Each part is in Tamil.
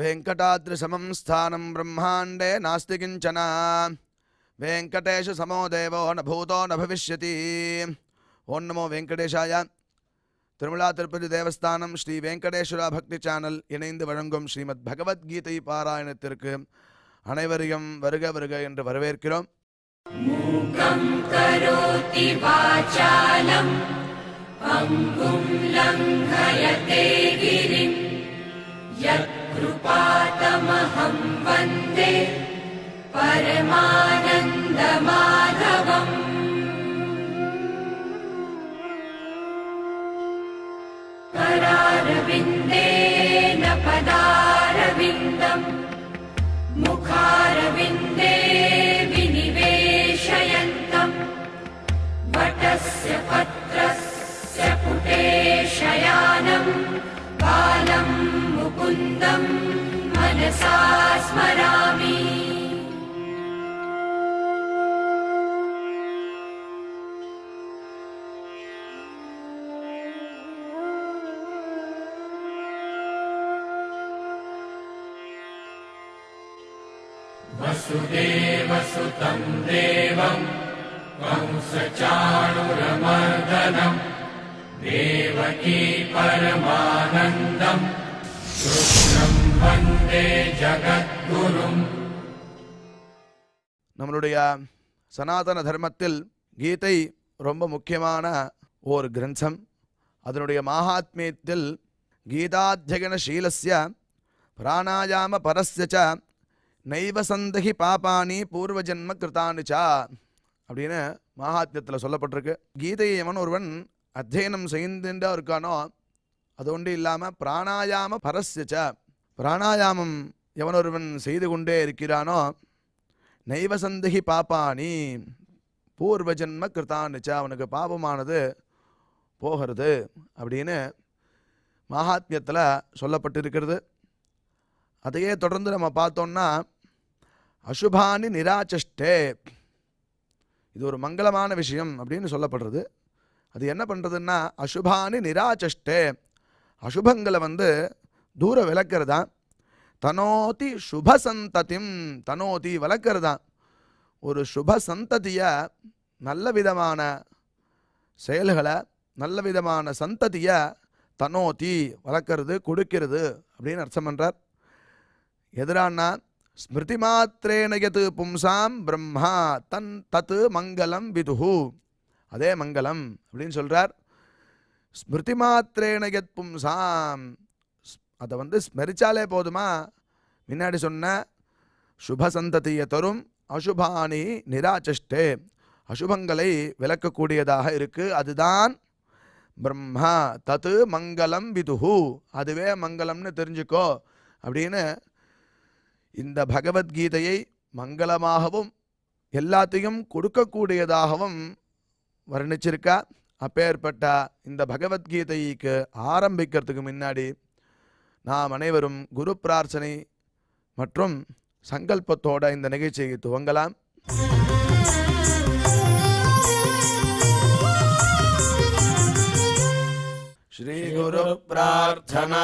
वेङ्कटाद्रिसमं स्थानं ब्रह्माण्डे नास्ति किञ्चन वेङ्कटेशसमो देवो न भूतो न भविष्यति. ओं नमो वेङ्कटेशाय. திருமலா திருப்பதி தேவஸ்தானம் ஸ்ரீ வெங்கடேஸ்வரா பக்தி சேனல் இணைந்து வழங்கும் ஸ்ரீமத் பகவத்கீதை பாராயணத்திற்கு அனைவரையும் வருக வருக என்று வரவேற்கிறோம். மூகம் கரோதி வாசாலம் அங்கும் லங்கயதே கிரிம் யத்கிருபாதமஹம் வந்தே பரமானந்த மாதவம். करारविन्देन पदारविन्दम् मुखारविन्दे विनिवेशयन्तम् वटस्य पत्रस्य पुटे शयानम् बालं मुकुन्दम् मनसा स्मरामि. वसुदेवसुतं देवं कंसचाणूरमर्दनं देवकी परमानन्दं कृष्णं वन्दे जगद्गुरुम्. நம்மளுடைய சனாதன தர்மத்தில் கீதை ரொம்ப முக்கியமான ஒரு கிரந்தம். அதனுடைய மகாத்மியத்தில் கீதாத்யயன சீலஸ்ய பிராணாயாம பரஸ்ய ச நைவ சந்தகி பாபானி பூர்வஜன்ம கிருதானிச்சா அப்படின்னு மகாத்மியத்தில் சொல்லப்பட்டிருக்கு. கீதையை எவன் ஒருவன் அத்தியனம் செய்துட்டா இருக்கானோ அது ஒன்று இல்லாமல் பிராணாயாம பரஸ்யச்ச பிராணாயாமம் எவன் ஒருவன் செய்து கொண்டே இருக்கிறானோ நைவ சந்தகி பாப்பானி பூர்வஜன்ம கிருதானிச்சா அவனுக்கு பாபமானது போகிறது அப்படின்னு மகாத்மியத்தில் சொல்லப்பட்டிருக்கிறது. அதையே தொடர்ந்து நம்ம பார்த்தோம்னா அசுபானி நிராச்சஷ்டே இது ஒரு மங்களமான விஷயம் அப்படின்னு சொல்லப்படுறது. அது என்ன பண்ணுறதுன்னா அசுபானி நிராச்சஷ்டே அசுபங்களை தூர விளக்கிறதா. தனோதி சுபசந்ததிம் தனோதி வளர்க்கிறதா. ஒரு சுப சந்ததியை நல்ல விதமான செயல்களை நல்ல விதமான சந்ததியை தனோதி வளர்க்கறது கொடுக்கிறது அப்படின்னு அர்த்தம் பண்ணுறார். எதிரானா ஸ்மிருதி மாத்திரேன யத் பும்சாம் பிரம்மா தன் தத் மங்களம் விதுஹு அதே மங்களம் அப்படின்னு சொல்கிறார். ஸ்மிருதி மாத்திரேன யத் பும்சாம் அதை ஸ்மரிச்சாலே போதுமா முன்னாடி சொன்ன சுபசந்ததியை தரும். அசுபானி நிராச்சஷ்டே அசுபங்களை விளக்கக்கூடியதாக இருக்குது. அதுதான் பிரம்மா தத் மங்களம் விதுஹு அதுவே மங்களம்னு தெரிஞ்சுக்கோ அப்படின்னு இந்த பகவத்கீதையை மங்களமாகவும் எல்லாத்தையும் கொடுக்கக்கூடியதாகவும் வர்ணிச்சிருக்கா. அப்பேற்பட்ட இந்த பகவத்கீதைக்கு ஆரம்பிக்கிறதுக்கு முன்னாடி நாம் அனைவரும் குரு பிரார்த்தனை மற்றும் சங்கல்பத்தோட இந்த நிகழ்ச்சியை துவங்கலாம். ஸ்ரீ குரு பிரார்த்தனா.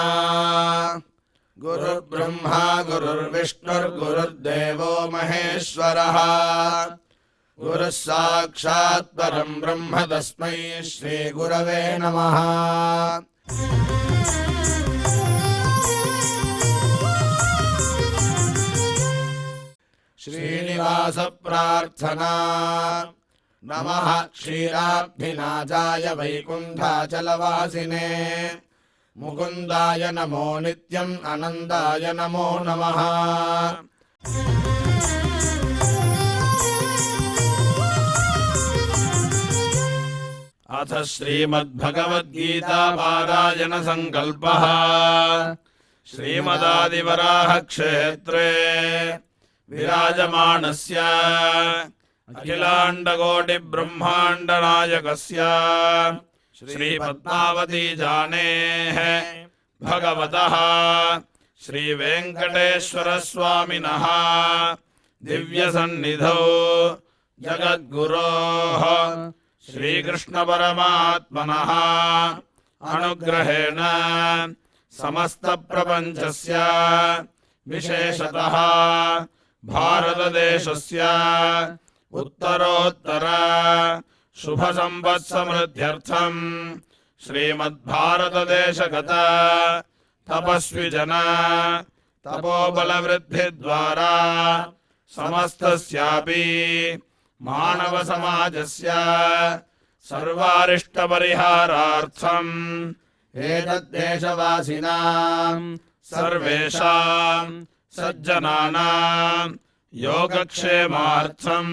गुरुर्ब्रह्मा गुरुर्विष्णुर्गुरुर्देवो महेश्वरः गुरुः साक्षात् परं ब्रह्म तस्मै श्री गुरवे नमः. श्रीनिवास प्रार्थना. नमः क्षीराब्धिनाजाय वैकुण्ठाचलवासिने मुकुन्दाय नमो नित्यम् आनन्दाय नमो नमः. अथ श्रीमद्भगवद्गीता पारायण संकल्पः. श्रीमदादिवराह क्षेत्रे विराजमानस्य अखिलाण्डकोटि ब्रह्माण्ड नायकस्य श्री पद्मावती जानेः भगवतः श्री वेंकटेश्वर स्वामिनः दिव्य सन्निधौ जगद्गुरोः श्रीकृष्ण परमात्मनः अनुग्रहेण समस्त प्रपंचस्य विशेषतः भारतदेशस्य उत्तरोत्तर शुभसंवत्समृद्ध्यर्थं श्रीमद्भारतदेशगत तपस्विजन तपोबलवृद्धिद्वारा समस्तस्यापि मानवसमाजस्य सर्वारिष्टपरिहारार्थम् एतद्देशवासिनां सर्वेषां सज्जनानां योगक्षेमार्थं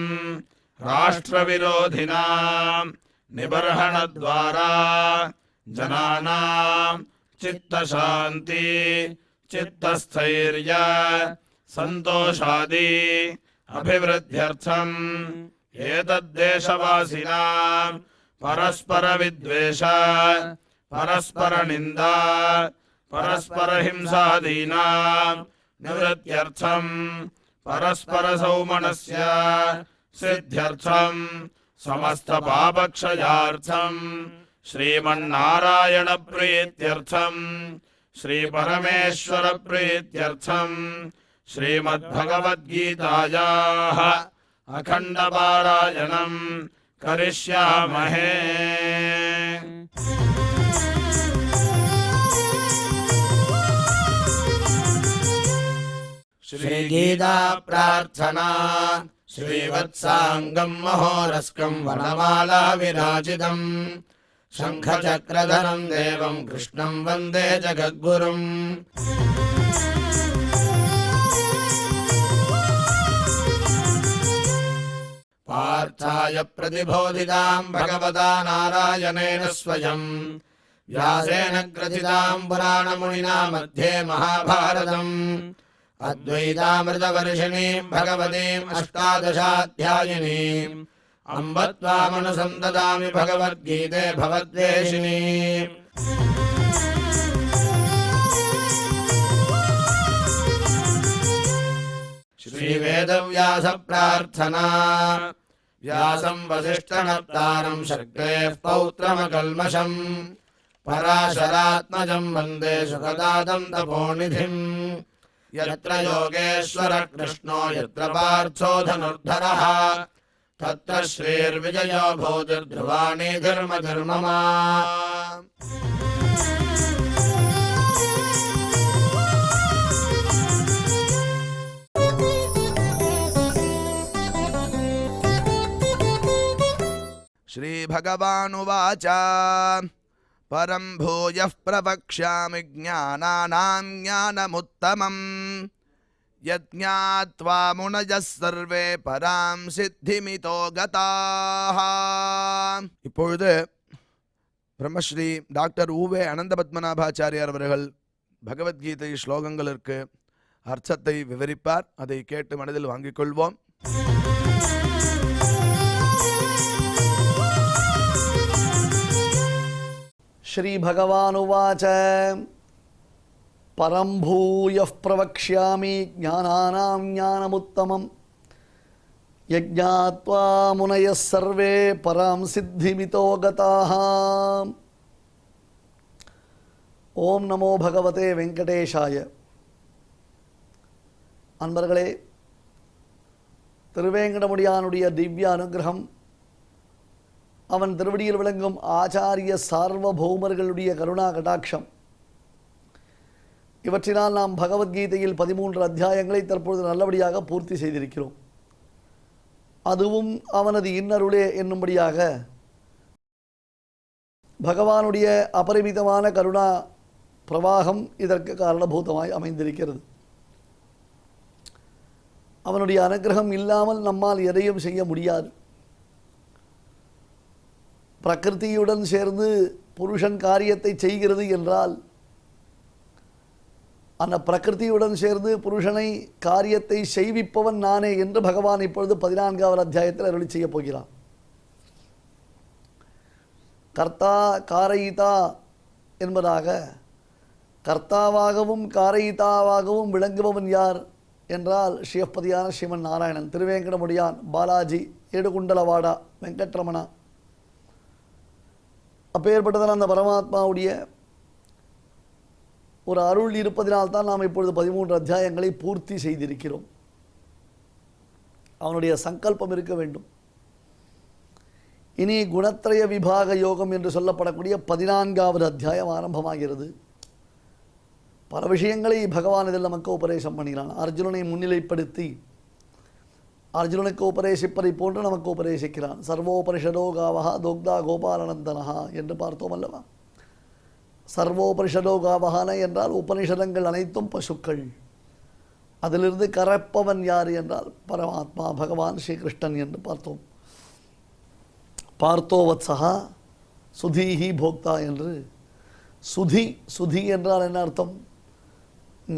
राष्ट्रविरोधिनां निबर्हणद्वारा जनानां चित्तशान्ति चित्तस्थैर्य सन्तोषादि अभिवृद्ध्यर्थम् एतद्देशवासिनां परस्परविद्वेष परस्परनिन्दा परस्परहिंसादीनां निवृत्त्यर्थं परस्परसौमनस्य सिद्ध्यर्थं समस्तपापक्षयार्थं श्रीमन्नारायणप्रीत्यर्थं श्रीपरमेश्वरप्रीत्यर्थं श्रीमद्भगवद्गीतायाः अखण्डपारायणं करिष्यामहे। श्रीगीता प्रार्थना श्रीवत्साङ्गं महोरस्कं वनमाला विराजितं शङ्खचक्रधरं देवं कृष्णं वन्दे जगद्गुरुम्। पार्थाय प्रतिबोधितां भगवता नारायणेन स्वयं व्यासेन ग्रथितां पुराणमुनिना मध्ये महाभारतम् अद्वैतामृतवर्षिणीं भगवतीम् अष्टादशाध्यायिनीम् अम्ब त्वामनुसन्ददामि भगवद्गीते भवद्वेषिणीम्। श्रीवेदव्यास प्रार्थना व्यासं वसिष्ठनप्तारं शक्तेः पौत्रमकल्मषम् पराशरात्मजं वन्दे सुखदातं तपोनिधिम्। यत्र योगेश्वर कृष्णो यत्र पार्थो धनुर्धरः तत्र श्रीर्विजयो भूतिर्ध्रुवाणि धर्मधर्ममा। श्रीभगवानुवाच परं भूयः प्रवक्ष्यामि ज्ञानानां ज्ञानमुत्तमम् यज्ञात्वा मुनयः सर्वे परां सिद्धिमितो गताः। இப்பொழுது பிரம்மஸ்ரீ டாக்டர் ஊவே அனந்த பத்மநாபாச்சாரியார் அவர்கள் பகவத்கீதை ஸ்லோகங்களுக்கு அர்த்தத்தை விவரிப்பார். அதை கேட்டு மனதில் வாங்கிக் கொள்வோம். श्री भगवानुवाच परं भूयः प्रवक्ष्यामि ज्ञानानां ज्ञानमुत्तमं यज्ञात्वा मुनयः सर्वे परां सिद्धिमितो गताः। ओम नमो भगवते वेंकटेशाय। அன்பர்களே, திருவேங்கடமுடியானுடைய திவ்ய அனுகிரகம், அவன் திருவடியில் விளங்கும் ஆச்சாரிய சார்வபௌமர்களுடைய கருணா கடாட்சம், இவற்றினால் நாம் பகவத்கீதையில் 13 அத்தியாயங்களை தற்பொழுது நல்லபடியாக பூர்த்தி செய்திருக்கிறோம். அதுவும் அவனது இன்னருளே என்னும்படியாக பகவானுடைய அபரிமிதமான கருணா பிரவாகம் இதற்கு காரணபூதமாய் அமைந்திருக்கிறது. அவனுடைய அனுகிரகம் இல்லாமல் நம்மால் எதையும் செய்ய முடியாது. பிரகிருதியுடன் சேர்ந்து புருஷன் காரியத்தை செய்கிறது என்றால் அந்த பிரகிருதியுடன் சேர்ந்து புருஷனை காரியத்தை செய்விப்பவன் நானே என்று பகவான் இப்பொழுது 14வது அத்தியாயத்தில் அருளி செய்ய போகிறான். கர்த்தா காரயிதா என்பதாக கர்த்தாவாகவும் காரயிதாவாகவும் விளங்குபவன் யார் என்றால் ஸ்ரீயப்பதியான ஸ்ரீமன் நாராயணன், திருவேங்கடமுடியான், பாலாஜி, ஏடுகுண்டலவாடா, வெங்கட்ரமணா. அப்பேற்பட்டதான அந்த பரமாத்மாவுடைய ஒரு அருள் இருப்பதினால்தான் நாம் இப்பொழுது 13 அத்தியாயங்களை பூர்த்தி செய்திருக்கிறோம். அவனுடைய சங்கல்பம் இருக்க வேண்டும். இனி குணத்ரய விபாக யோகம் என்று சொல்லப்படக்கூடிய 14வது அத்தியாயம் ஆரம்பமாகிறது. பல விஷயங்களை பகவான் இதில் நமக்கு உபதேசம் பண்ணுகிறான். அர்ஜுனனை முன்னிலைப்படுத்தி அர்ஜுனனுக்கு உபதேசிப்பதை போன்று நமக்கு உபதேசிக்கிறான். சர்வோபனிஷதோ காவஹா தோக்தா கோபாலநந்தனஹா என்று பார்த்தோம் அல்லவா? சர்வோபனிஷதோ காவஹான என்றால் உபனிஷதங்கள் அனைத்தும் பசுக்கள். அதிலிருந்து கறப்பவன் யார் என்றால் பரமாத்மா பகவான் ஸ்ரீகிருஷ்ணன் என்று பார்த்தோம். பார்த்தோவத்சகா சுதீஹி போக்தா என்று. சுதி என்றால் என்ன அர்த்தம்?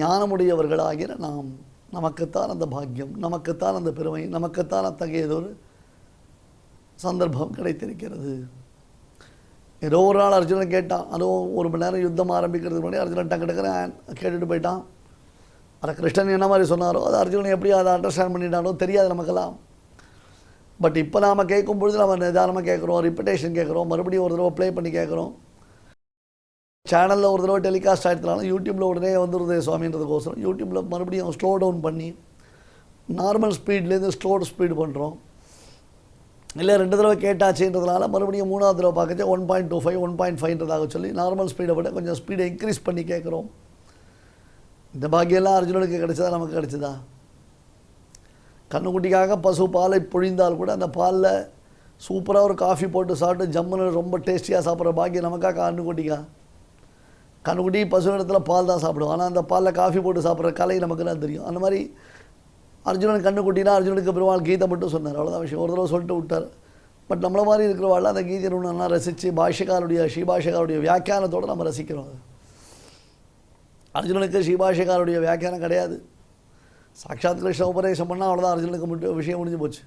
ஞானமுடையவர்களாகிற நாம், நமக்குத்தான் அந்த பாக்கியம், நமக்குத்தான் அந்த பெருமை, நமக்குத்தான் அத்தகையதொரு சந்தர்ப்பம் கிடைத்திருக்கிறது. ஏதோ ஒரு நாள் அர்ஜுனன் கேட்டான். அதுவும் 1 மணி நேரம் யுத்தம் ஆரம்பிக்கிறதுக்கு முன்னாடி அர்ஜுனன் டக்குன்னு கேட்டுட்டு போயிட்டான். அதை கிருஷ்ணன் என்ன மாதிரி சொன்னாரோ அது அர்ஜுனன் எப்படி அதை அண்டர்ஸ்டாண்ட் பண்ணிட்டானோ தெரியாது நமக்கெல்லாம். பட் இப்போ நாம் கேட்கும் பொழுது நம்ம நிதானமாக கேட்குறோம், ரிப்பிட்டேஷன் கேட்குறோம், மறுபடியும் ஒரு தடவை ப்ளே பண்ணி கேட்குறோம். சேனலில் ஒரு தடவை டெலிகாஸ்ட் ஆகிடுறாலும் யூடியூப்பில் உடனே வந்துடுது சுவாமின்றதுக்கோசரம் யூடியூப்பில் மறுபடியும் ஸ்லோ டவுன் பண்ணி நார்மல் ஸ்பீட்லேருந்து ஸ்லோ ஸ்பீடு பண்ணுறோம். இல்லை 2 தடவை கேட்டாச்சுன்றதுனால மறுபடியும் 3வது தடவை பார்க்கச்சா 1.25 1.5ன்றதாக சொல்லி நார்மல் ஸ்பீடை விட கொஞ்சம் ஸ்பீடை இன்க்ரீஸ் பண்ணி கேட்குறோம். இந்த பாக்கியெல்லாம் அர்ஜுனனுக்கு கிடைச்சதா நமக்கு கிடைச்சதா? கண்ணுக்குட்டிக்காக பசு பாலை பொழிந்தால் கூட அந்த பாலில் சூப்பராக ஒரு காஃபி போட்டு சாப்பிட்டு ஜம்முன்னு ரொம்ப டேஸ்டியாக சாப்பிட்ற பாக்கியம் நமக்கா? கண்ணுக்குட்டி பசு இடத்துல பால் தான் சாப்பிடும். ஆனால் அந்த பாலில் காஃபி போட்டு சாப்பிட்ற கலை நமக்கு தான் தெரியும். அந்த மாதிரி அர்ஜுனன் கண்ணுக்குட்டினா அர்ஜுனுக்கு பெருமாள் கீதை மட்டும் சொன்னார், அவ்வளோதான் விஷயம். ஒரு தடவை சொல்லிட்டு விட்டார். பட் நம்மளை மாதிரி இருக்கிறவாள் அந்த கீதை நல்லா ரசித்து ஸ்ரீபாஷகாருடைய வியாக்கியானத்தோடு நம்ம ரசிக்கிறோம். அர்ஜுனனுக்கு ஸ்ரீபாஷகாருடைய வியாக்கியானம் கிடையாது. சாட்சாத் கிருஷ்ண உபதேசம் பண்ணால் அவ்வளோதான், அர்ஜுனுக்கு விஷயம் முடிஞ்சு போச்சு.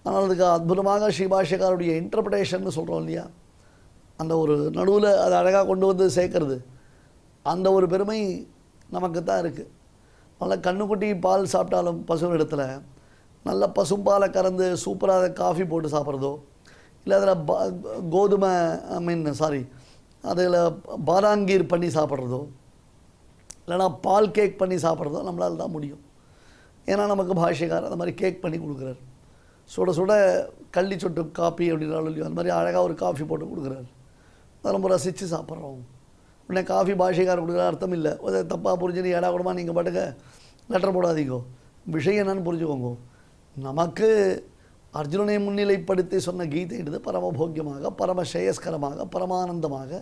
ஆனால் அதுக்கு அற்புதமாக ஸ்ரீபாஷகாருடைய இன்டர்பிரேஷன் சொல்கிறோம் இல்லையா, அந்த ஒரு நடுவில் அதை அழகாக கொண்டு வந்து சேர்க்கறது, அந்த ஒரு பெருமை நமக்கு தான் இருக்குது. அதனால் கண்ணுக்குட்டி பால் சாப்பிட்டாலும் பசு இடத்துல நல்ல பசும்பாலை கறந்து சூப்பராக காஃபி போட்டு சாப்பிட்றதோ, இல்லை அதில் கோதுமை அதில் பாதாங்கீர் பண்ணி சாப்பிட்றதோ, இல்லைனா பால் கேக் பண்ணி சாப்பிட்றதோ நம்மளால் தான் முடியும். ஏன்னா நமக்கு பாஷ்யக்காரர் அந்த மாதிரி கேக் பண்ணி கொடுக்குறாரு. சுட சுட கள்ளி சொட்டு காஃபி அப்படின்னாலும் இல்லையோ அந்த மாதிரி அழகாக ஒரு காஃபி போட்டு கொடுக்குறாரு. அதை நம்ம ரசித்து சாப்பிட்றோம். உடனே காஃபி பாஷைக்காரர் கொடுக்குற அர்த்தம் இல்லை. தப்பாக புரிஞ்சுன்னு ஏடா கூடமா நீங்கள் பாட்டுக்க லெட்டர் போடாதீங்கோ, விஷயம் என்னன்னு புரிஞ்சுக்கோங்க. நமக்கு அர்ஜுனனை முன்னிலைப்படுத்தி சொன்ன கீதைன்றது பரமபோக்கியமாக பரமசேயஸ்கரமாக பரமானந்தமாக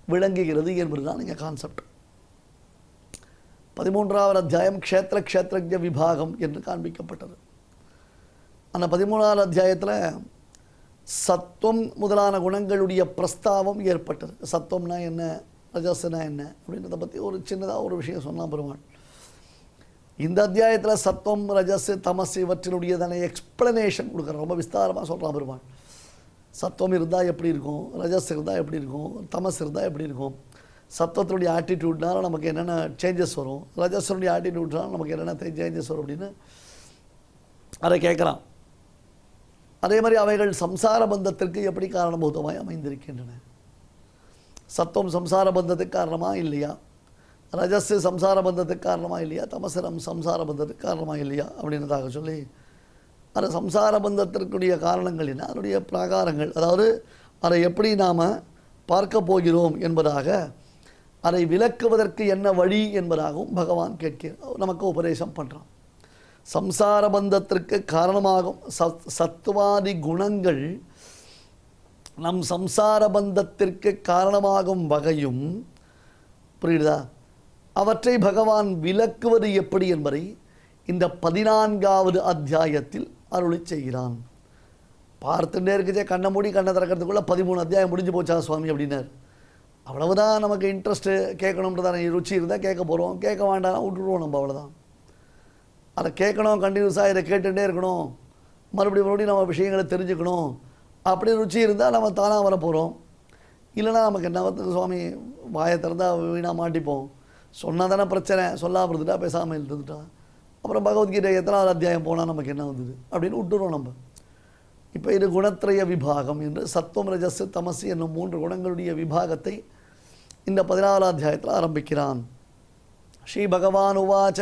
விளங்குகிறது என்பதுதான் இங்கே கான்செப்ட். 13வது அத்தியாயம் க்ஷேத்ரஜ விபாகம் என்று காண்பிக்கப்பட்டது. அந்த 13வது அத்தியாயத்தில் சத்துவம் முதலான குணங்களுடைய பிரஸ்தாவம் ஏற்பட்டது. சத்துவம்னா என்ன, ரஜஸ்னா என்ன அப்படின்றத பற்றி ஒரு சின்னதாக ஒரு விஷயம் சொன்னால் பெருமாள். இந்த அத்தியாயத்தில் சத்துவம் ரஜஸ் தமஸ் இவற்றினுடையதான எக்ஸ்பிளனேஷன் கொடுக்குறேன். ரொம்ப விஸ்தாரமாக சொல்கிறான் பெருமாள். சத்துவம் இருந்தால் எப்படி இருக்கும், ரஜஸ் இருந்தால் எப்படி இருக்கும், தமஸ் இருந்தால் எப்படி இருக்கும், சத்துவத்தினுடைய ஆட்டிடியூட்னால நமக்கு என்னென்ன சேஞ்சஸ் வரும், ரஜஸனுடைய ஆட்டிடியூட்னால நமக்கு என்னென்ன சேஞ்சஸ் வரும் அப்படின்னு அதை கேட்குறான். அதே மாதிரி அவைகள் சம்சார பந்தத்திற்கு எப்படி காரணபூதமாய் அமைந்திருக்கின்றன. சத்துவம் சம்சார பந்தத்துக்கு காரணமாக இல்லையா, ரஜஸ் சம்சார பந்தத்துக்கு காரணமாக இல்லையா, தமசரம் சம்சார பந்தத்துக்கு காரணமாக இல்லையா அப்படின்றதாக சொல்லி அது சம்சார பந்தத்திற்குரிய காரணங்கள் என்ன, அதனுடைய பிராகாரங்கள், அதாவது அதை எப்படி நாம் பார்க்க போகிறோம் என்பதாக, அதை விளக்குவதற்கு என்ன வழி என்பதாகவும் பகவான் நமக்கு உபதேசம் பண்ணுறான். சம்சார பந்தத்திற்கு காரணமாகும் சத்துவாதி குணங்கள் நம் சம்சார பந்தத்திற்கு காரணமாகும் வகையும் புரியுதா, அவற்றை பகவான் விளக்குவது எப்படி என்பதை இந்த 14வது அத்தியாயத்தில் அருளி செய்கிறான். பார்த்துட்டே இருக்குச்சே கண்ணை மூடி கண்ணை திறக்கிறதுக்குள்ளே 13 அத்தியாயம் முடிஞ்சு போச்சா சுவாமி அப்படின்னார். அவ்வளவுதான். நமக்கு இன்ட்ரெஸ்ட்டு கேட்கணுன்றதான ருச்சி இருந்தால் கேட்க போகிறோம், கேட்க வேண்டாம் விட்டுருவோம் நம்ம, அவ்வளோதான். அதை கேட்கணும், கண்டினியூஸாக இதை கேட்டுகிட்டே இருக்கணும், மறுபடியும் நம்ம விஷயங்களை தெரிஞ்சுக்கணும், அப்படி ருச்சி இருந்தால் நம்ம தானாக வர போகிறோம். இல்லைனா நமக்கு என்ன சுவாமி வாயை திறந்தால் வீணாக மாட்டிப்போம், சொன்னால் தானே பிரச்சனை, சொல்லாமல் இருந்துட்டா பேசாமல் இருந்துட்டா அப்புறம் பகவத்கீதை எத்தனாவது அத்தியாயம் போனால் நமக்கு என்ன வந்தது அப்படின்னு விட்டுருவோம் நம்ம. இப்போ இது குணத்ரய விபாகம் என்று சத்துவம் ரஜஸ் தமஸ் என்னும் 3 குணங்களுடைய விபாகத்தை இந்த 14வது அத்தியாயத்தில் ஆரம்பிக்கிறான். ஸ்ரீ பகவான் உவாச்ச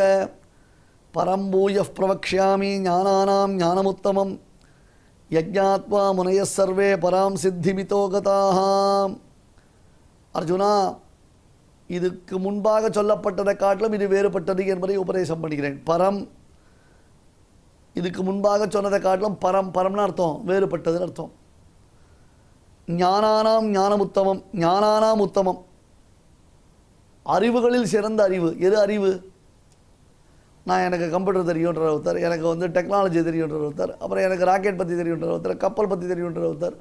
பரம்பூய பிரவக்ஷ்யாமி ஞானானாம் ஞானமுத்தமம் யஜ்ஞாத்வா முனய சர்வே பராம் சித்திமிதோ கதாஹாம். அர்ஜுனா, இதுக்கு முன்பாக சொல்லப்பட்டதை காட்டிலும் இது வேறுபட்டது என்பதை உபதேசம் பண்ணுகிறேன். பரம், இதுக்கு முன்பாக சொன்னதை காட்டிலும் பரம், பரம்னு அர்த்தம் வேறுபட்டதுன்னு அர்த்தம். ஞானானாம் ஞானமுத்தமம், ஞானானாம் உத்தமம், அறிவுகளில் சிறந்த அறிவு. எது அறிவு? நான் எனக்கு கம்ப்யூட்டர் தெரியுன்ற ஒருத்தர், எனக்கு டெக்னாலஜி தெரியுன்ற ஒருத்தர், அப்புறம் எனக்கு ராக்கெட் பற்றி தெரியுன்ற ஒருத்தர், கப்பல் பற்றி தெரியுன்ற ஒருத்தர்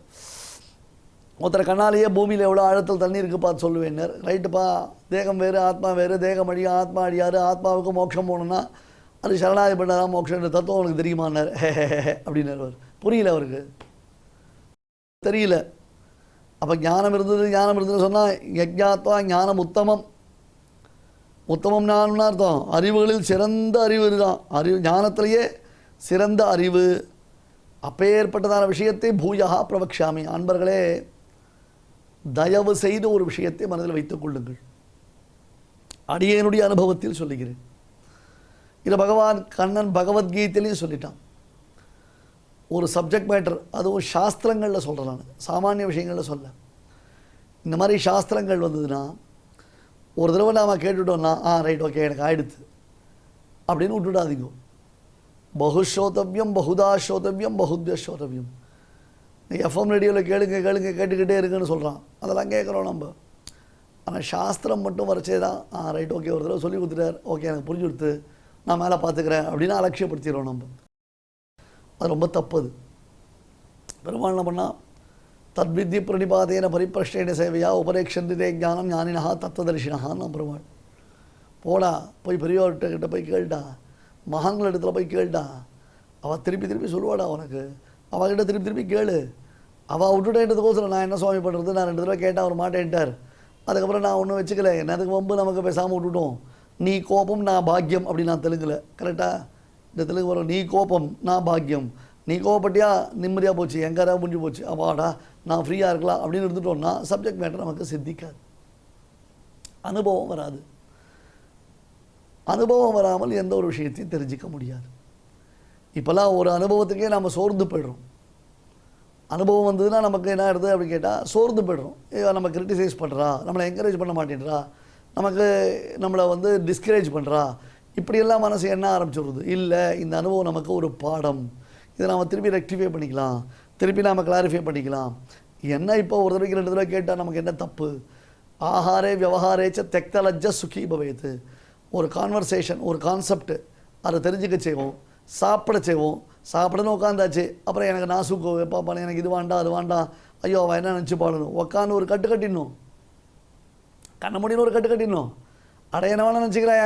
கண்ணாலேயே பூமியில் எவ்வளோ ஆழத்தில் தண்ணி இருக்குது பார்த்து சொல்லுவேன்னர். ரைட்டுப்பா, தேகம் வேறு ஆத்மா வேறு, தேகம் அழியும் ஆத்மா அழியாரு, ஆத்மாவுக்கு மோட்சம் போகணுன்னா அது சரணாதி பண்ணதான் மோட்சன்ற தத்துவம் அவனுக்கு தெரியுமான்னார். அப்படின்னார். புரியல அவருக்கு, தெரியல. அப்போ ஞானம் இருந்ததுன்னு சொன்னால் யஜ்ஞாத்வா ஞானம் உத்தமம். உத்தமம் ஞானம்னு அர்த்தம் அறிவுகளில் சிறந்த அறிவு இதுதான். அறிவு ஞானத்திலேயே சிறந்த அறிவு. அப்பேற்பட்டதான விஷயத்தை பூயா பிரவக்ஷாமி. அன்பர்களே, தயவு செய்து ஒரு விஷயத்தை மனதில் வைத்துக் கொள்ளுங்கள். அடியேனுடைய அனுபவத்தில் சொல்லுகிறேன். இதை பகவான் கண்ணன் பகவத்கீதையிலையும் சொல்லிட்டான். ஒரு சப்ஜெக்ட் மேட்டர், அதுவும் சாஸ்திரங்களில் சொல்கிறேன் நான், சாமானிய விஷயங்களில் சொல்ல. இந்த மாதிரி சாஸ்திரங்கள் வந்ததுன்னா ஒரு தடவை நாம் கேட்டுட்டோம்னா ரைட் ஓகே எனக்கு ஆயிடுத்து அப்படின்னு விட்டுடாதீங்க. பகுஷோதவியம் பகுதா சோதவியம் பகுத்ய சோதவியம். நீ எஃப்எம் ரேடியோவில் கேட்டுக்கிட்டே இருக்குன்னு சொல்கிறான், அதெல்லாம் கேட்குறோம் நம்ம. ஆனால் சாஸ்திரம் மட்டும் வரைச்சே தான் ரைட் ஓகே ஒரு தடவை சொல்லி கொடுத்துட்டார், ஓகே எனக்கு புரிஞ்சு கொடுத்து நான் மேலே பார்த்துக்கிறேன் அப்படின்னு அலட்சியப்படுத்திடுறோம் நம்ம. அது ரொம்ப தப்பது. பெருமாள் என்ன பண்ணால் தத்வித்தி பிரணிபாதேன பரிப்பிரஷ்டேன சேவையா உபரேக்ஷந்தே ஞானம் ஞானினஹா தத்துவதர்ஷினஹான்னு பெருமாள். போடா, போய் பெரியவர்கிட்ட போய் கேள்டா, மகான்கள் இடத்துல போய் கேள்டா, அவள் திருப்பி சொல்லுவாடா உனக்கு. அவகிட்ட திருப்பி கேளு. அவள் விட்டுட்டேன்றதுக்கோசரம் நான் என்ன சுவாமி பண்ணுறது, நான் 2 தடவை கேட்டேன் அவர் மாட்டேன்ட்டார், அதுக்கப்புறம் நான் ஒன்றும் வச்சுக்கல, என்னதுக்கு வம்பு நமக்கு பேசாமல் விட்டுட்டோம். நீ கோபம் நான் பாக்கியம் அப்படின்னு நான் தெலுங்குல கரெக்டாக இந்த தெலுங்கு வரும். நீ கோபம் நான் பாக்கியம், நீ கோபப்பட்டியா நிம்மதியாக போச்சு, எங்காரா முடிஞ்சு போச்சு, அப்பாடா நான் ஃப்ரீயாக இருக்கலாம் அப்படின்னு இருந்துட்டோம்னா சப்ஜெக்ட் மேட்டர் நமக்கு சித்திக்காது, அனுபவம் வராது. அனுபவம் வராமல் எந்த ஒரு விஷயத்தையும் தெரிஞ்சிக்க முடியாது. இப்போல்லாம் ஒரு அனுபவத்துக்கே நம்ம சோர்ந்து போய்டுறோம். அனுபவம் வந்ததுன்னா நமக்கு என்ன ஆகிடுது அப்படின்னு கேட்டால் சோர்ந்து போய்டுறோம். நம்ம கிரிட்டிசைஸ் பண்ணுறா, நம்மளை என்கரேஜ் பண்ண மாட்டேன்றா, நம்மளை டிஸ்கரேஜ் பண்ணுறா, இப்படியெல்லாம் மனசு என்ன ஆரம்பிச்சுடுறது. இல்லை, இந்த அனுபவம் நமக்கு ஒரு பாடம், இதை நாம் திருப்பி ரெக்டிஃபை பண்ணிக்கலாம், திருப்பி நாம் கிளாரிஃபை பண்ணிக்கலாம். என்ன இப்போ ஒரு தடவைக்கு 2 தடவை கேட்டால் நமக்கு என்ன தப்பு? ஆஹாரே விவகாரேச்ச தெக்தலஜ்ஜ சுகி பவேத்து. ஒரு கான்வர்சேஷன், ஒரு கான்செப்ட், அதை தெரிஞ்சுக்க செய்வோம், சாப்பிட செய்வோம். சாப்பிடணும் உட்காந்தாச்சு, அப்புறம் எனக்கு நாசுக்கு வைப்பாப்பானே, எனக்கு இது வேண்டாம் அது வேண்டாம், ஐயோ அவன் என்ன நினச்சி பாடணும், உட்காந்து ஒரு கட்டு கட்டிடணும், கண்ண முடியும் ஒரு கட்டு கட்டிடணும். என்ன வேணா நினச்சிக்கிறேன்,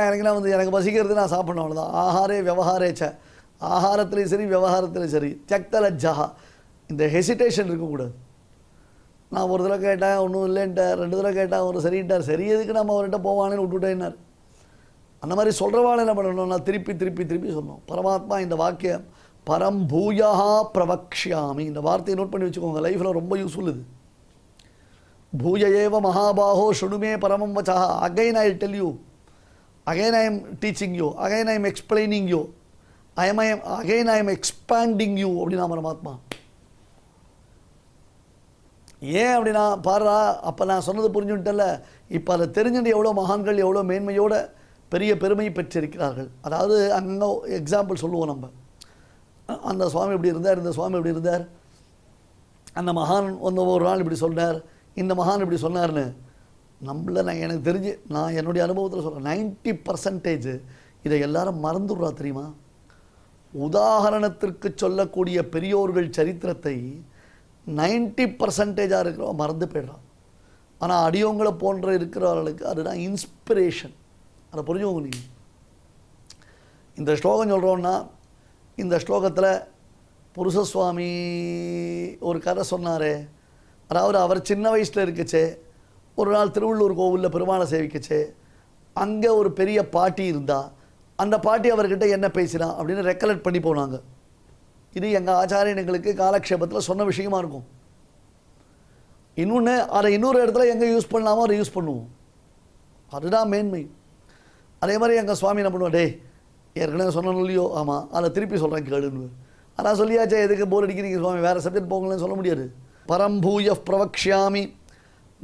எனக்கு பசிக்கிறது நான் சாப்பிடணும், அவ்வளோதான். ஆஹாரே விவகாரேச்ச, ஆகாரத்துலேயும் சரி விவகாரத்துலேயும் சரி. தெக்தலஜ்ஜா, இந்த ஹெசிடேஷன் இருக்கக்கூடாது. நான் ஒரு தடவை கேட்டேன் ஒன்றும் இல்லைன்ட்டார், 2 தடவை கேட்டேன் ஒரு சரின்ட்டார், சரி எதுக்கு நம்ம அவர்கிட்ட போவானேன்னு விட்டுட்டேன்னார். அந்த மாதிரி சொல்கிறவாள் என்ன பண்ணணும்னா திருப்பி சொன்னோம். பரமாத்மா இந்த வாக்கியம் பரம் பூயா பிரவக்ஷ்யாமி, இந்த வார்த்தையை நோட் பண்ணி வச்சுக்கோங்க, லைஃப்பில் ரொம்ப யூஸ்ஃபுல் இது. பூய ஏவ மகாபாஹோ சுணுமே பரமம் வச்சா. Again I tell you, again I am teaching you, again I am explaining you, again I am expanding you அப்படின்னா பரமாத்மா. ஏன் அப்படின்னா பாருடா, அப்போ நான் சொன்னது புரிஞ்சுட்டல, இப்போ அதை தெரிஞ்சுட்டு எவ்வளோ மகான்கள் எவ்வளோ மேன்மையோட பெரிய பெருமை பெற்றிருக்கிறார்கள். அதாவது அங்கே எக்ஸாம்பிள் சொல்லுவோம் நம்ம, அந்த சுவாமி இப்படி இருந்தார், இந்த சுவாமி இப்படி இருந்தார், அந்த மகான் ஒரு நாள் இப்படி சொன்னார், இந்த மகான் இப்படி சொன்னார்னு எனக்கு தெரிஞ்சு நான் என்னுடைய அனுபவத்தில் சொல்கிறேன், 90% இதை எல்லாரும் மறந்துடுறா தெரியுமா. உதாரணத்திற்கு சொல்லக்கூடிய பெரியோர்கள் சரித்திரத்தை 90% இருக்கிறோம் மறந்து போய்ட்றான். ஆனால் அடியோங்களை போன்ற இருக்கிறவர்களுக்கு அதுதான் இன்ஸ்பிரேஷன். அதை புரிஞ்சுக்கோங்க. நீங்கள் இந்த ஸ்லோகம் சொல்கிறோன்னா, இந்த ஸ்லோகத்தில் புருஷசுவாமி ஒரு கதை சொன்னாரே, அதாவது அவர் சின்ன வயசில் இருக்கச்சே ஒரு நாள் திருவள்ளூர் கோவிலில் பெருமாளை சேவிக்கச்சே, அங்கே ஒரு பெரிய பாட்டி இருந்தால் அந்த பாட்டி அவர்கிட்ட என்ன பேசினா அப்படின்னு ரெக்கலெக்ட் பண்ணி போனாங்க. இது எங்கள் ஆச்சாரியன் எங்களுக்கு காலக்ஷேபத்தில் சொன்ன விஷயமா இருக்கும். இன்னொன்று அதை இன்னொரு இடத்துல எங்கே யூஸ் பண்ணலாமோ அதை யூஸ் பண்ணுவோம். அதுதான் மேன்மை. அதே மாதிரி எங்கள் சுவாமி என்ன பண்ணுவோம், டே ஏற்கனவே சொன்னோம் இல்லையோ, ஆமாம் அதில் திருப்பி சொல்கிறேன் கேளுன்னு. ஆனால் சொல்லியாச்சே, எதுக்கு போர் அடிக்கிறீங்க சுவாமி, வேறு சப்ஜெக்ட் போங்களேன்னு சொல்ல முடியாது. பரம்பூய பிரவக்ஷாமி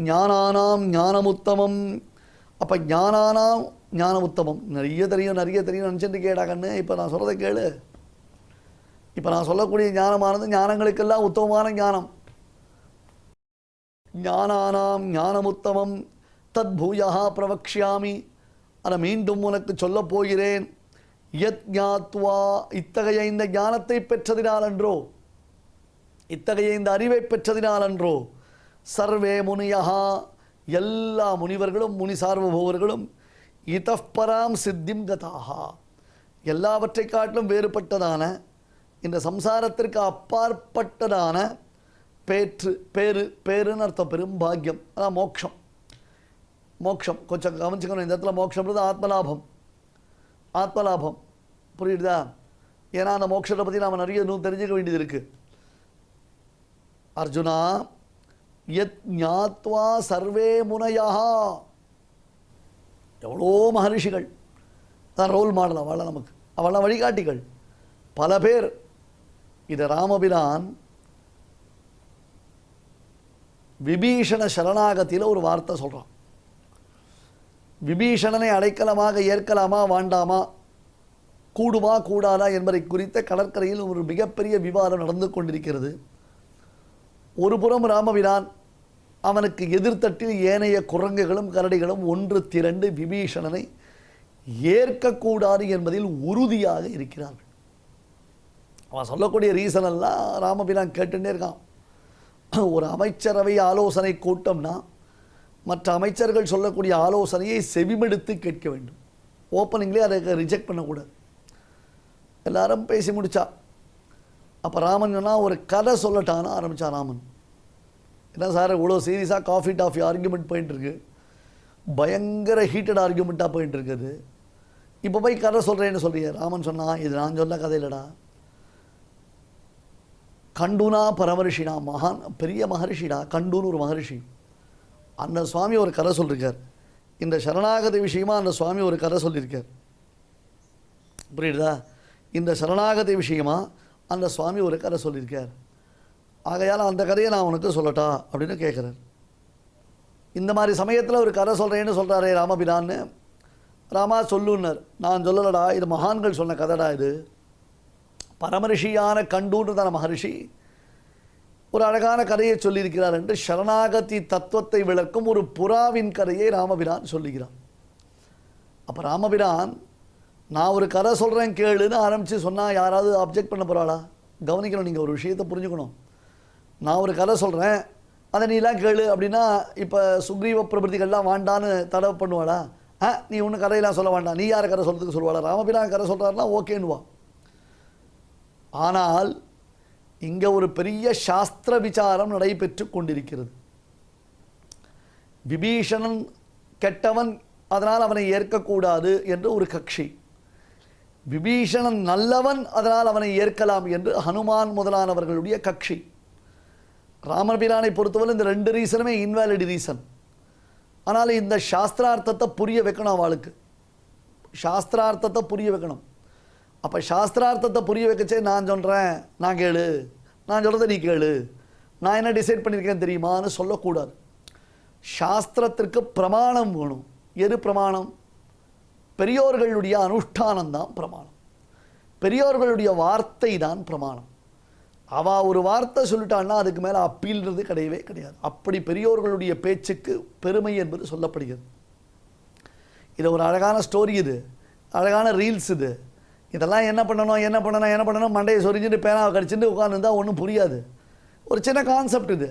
ஞானானாம் ஞானமுத்தமம். அப்போ ஞானானாம் ஞானமுத்தமம், நிறைய தெரியும் நினச்சிட்டு கேடா கண்ணு. இப்போ நான் சொல்கிறத கேளு. இப்போ நான் சொல்லக்கூடிய ஞானமானது ஞானங்களுக்கெல்லாம் உத்தமமான ஞானம். ஞானானாம் ஞானமுத்தமம் தத் பூயா பிரவக்ஷாமி. அதை மீண்டும் உனக்கு சொல்லப் போகிறேன். யத் ஞாத்வா, இத்தகைய இந்த ஞானத்தை பெற்றதினாலன்றோ, இத்தகைய இந்த அறிவை பெற்றதினாலன்றோ, சர்வே முனியா, எல்லா முனிவர்களும் முனி சார்வபோவர்களும் இதப்பராம் சித்திம் கதாகா, எல்லாவற்றை காட்டிலும் வேறுபட்டதான இந்த சம்சாரத்திற்கு அப்பாற்பட்டதான பேருன்னு அர்த்தம், பெரும் பாக்கியம். அதான் மோட்சம். மோட்சம் கொஞ்சம் கவனிச்சுக்கணும். இந்த இடத்துல மோட்சம்ன்றது ஆத்மலாபம். புரியுதா? ஏன்னா அந்த மோட்சத்தை பற்றி நாம் நிறைய இன்னும் தெரிஞ்சுக்க வேண்டியது இருக்குது. அர்ஜுனா, யத் ஞாத்வா சர்வே முனையா, எவ்வளோ மகரிஷிகள் தான் ரோல் மாடல். அவளை நமக்கு அவளை வழிகாட்டிகள் பல பேர். இதை ராமபிரான் விபீஷண சரணாகத்தியில் ஒரு வார்த்தை சொல்கிறான். விபீஷணனை அடைக்கலமாக ஏற்கலாமா வேண்டாமா, கூடுமா கூடாதா என்பதை குறித்த கடற்கரையில் ஒரு மிகப்பெரிய விவாதம் நடந்து கொண்டிருக்கிறது. ஒரு புறம் ராமபிரான், அவனுக்கு எதிர்த்தட்டில் ஏனைய குரங்குகளும் கரடிகளும் ஒன்று திரண்டு விபீஷணனை ஏற்கக்கூடாது என்பதில் உறுதியாக இருக்கிறார்கள். அவன் சொல்லக்கூடிய ரீசன் எல்லாம் ராமபிரான் கேட்டுட்டே இருக்கான். ஒரு அமைச்சரவை ஆலோசனை கூட்டம்னா மற்ற அமைச்சர்கள் சொல்லக்கூடிய ஆலோசனையை செவிமெடுத்து கேட்க வேண்டும். ஓப்பனிங்லேயே அதை ரிஜெக்ட் பண்ணக்கூடாது. எல்லாரும் பேசி முடித்தா அப்போ ராமன் சொன்னால் ஒரு கதை சொல்லட்டான்னு ஆரம்பித்தான் ராமன். என்ன சார் இவ்வளோ சீரியஸாக காஃபி டாஃபி ஆர்கியூமெண்ட் போயிட்டுருக்கு, பயங்கர ஹீட்டட் ஆர்கியூமெண்ட்டாக போயிட்டுருக்குது, இப்போ போய் கதை சொல்கிறேன்னு சொல்கிறீங்க. ராமன் சொன்னான், இது நான் சொல்ல கதை இல்லைடா, கண்டுனா பரமரிஷினா, மகான் பெரிய மகரிஷிடா, கண்டுன்னு ஒரு மகரிஷி. அந்த சுவாமி ஒரு கதை சொல்லியிருக்கார். இந்த சரணாகதி விஷயமா அந்த சுவாமி ஒரு கதை சொல்லியிருக்கார். புரியுதா? இந்த சரணாகதி விஷயமா அந்த சுவாமி ஒரு கதை சொல்லியிருக்கார். ஆகையால் அந்த கதையை நான் உனக்கு சொல்லட்டா அப்படின்னு கேட்குறார். இந்த மாதிரி சமயத்தில் ஒரு கதை சொல்கிறேன்னு சொல்கிறாரே ராமபிரான்னு. ராமா சொல்லுன்னார். நான் சொல்லலடா, இது மகான்கள் சொன்ன கதைடா. இது பரமரிஷியான கண்டுன்றதான மகரிஷி ஒரு அழகான கதையை சொல்லியிருக்கிறார் என்று சரணாகதி தத்துவத்தை விளக்கும் ஒரு புறாவின் கதையை ராமபிரான் சொல்லுகிறான். அப்போ ராமபிரான் நான் ஒரு கதை சொல்கிறேன் கேளுன்னு ஆரம்பித்து சொன்னால் யாராவது அப்ஜெக்ட் பண்ண போகிறாளா? கவனிக்கணும், நீங்கள் ஒரு விஷயத்தை புரிஞ்சுக்கணும். நான் ஒரு கதை சொல்கிறேன், அதை நீலாம் கேளு அப்படின்னா இப்போ சுக்ரீவ பிரபுதிகள்லாம் வாண்டான்னு தடவை பண்ணுவாளா? நீ ஒன்றும் கதையெல்லாம் சொல்ல வேண்டாம், நீ யார் கதை சொல்கிறதுக்கு சொல்லுவாளா? ராமபிரான் கதை சொல்கிறாருன்னா ஓகேன்னுவா. ஆனால் இங்கே ஒரு பெரிய சாஸ்திர விசாரம் நடைபெற்று கொண்டிருக்கிறது. விபீஷணன் கெட்டவன், அதனால் அவனை ஏற்கக்கூடாது என்று ஒரு கட்சி. விபீஷணன் நல்லவன், அதனால் அவனை ஏற்கலாம் என்று ஹனுமான் முதலானவர்களுடைய கட்சி. ராமபிரானை பொறுத்தவரை இந்த ரெண்டு ரீசனுமே இன்வாலிட் ரீசன். ஆனால் இந்த சாஸ்திரார்த்தத்தை புரிய வைக்கணும் அவளுக்கு. சாஸ்திரார்த்தத்தை புரிய வைக்கணும். அப்போ சாஸ்திரார்த்தத்தை புரிய வைக்கச்சே நான் சொல்கிறேன் நான் கேளு, நான் சொல்கிறத நீ கேளு, நான் என்ன டிசைட் பண்ணியிருக்கேன் தெரியுமான்னு சொல்லக்கூடாது. சாஸ்திரத்திற்கு பிரமாணம் வேணும். எது பிரமாணம்? பெரியோர்களுடைய அனுஷ்டானம் தான் பிரமாணம். பெரியோர்களுடைய வார்த்தை தான் பிரமாணம். அவள் ஒரு வார்த்தை சொல்லிட்டான்னா அதுக்கு மேலே அப்பீல்ன்றது கிடையவே கிடையாது. அப்படி பெரியோர்களுடைய பேச்சுக்கு பெருமை என்பது சொல்லப்படுகிறது. இது ஒரு அழகான ஸ்டோரி, இது அழகான ரீல்ஸ். இதெல்லாம் என்ன பண்ணணும் மண்டையை சொரிஞ்சுட்டு பேனாவை கடிச்சுட்டு உட்காந்துருந்தால் ஒன்றும் புரியாது. ஒரு சின்ன கான்செப்ட் இது.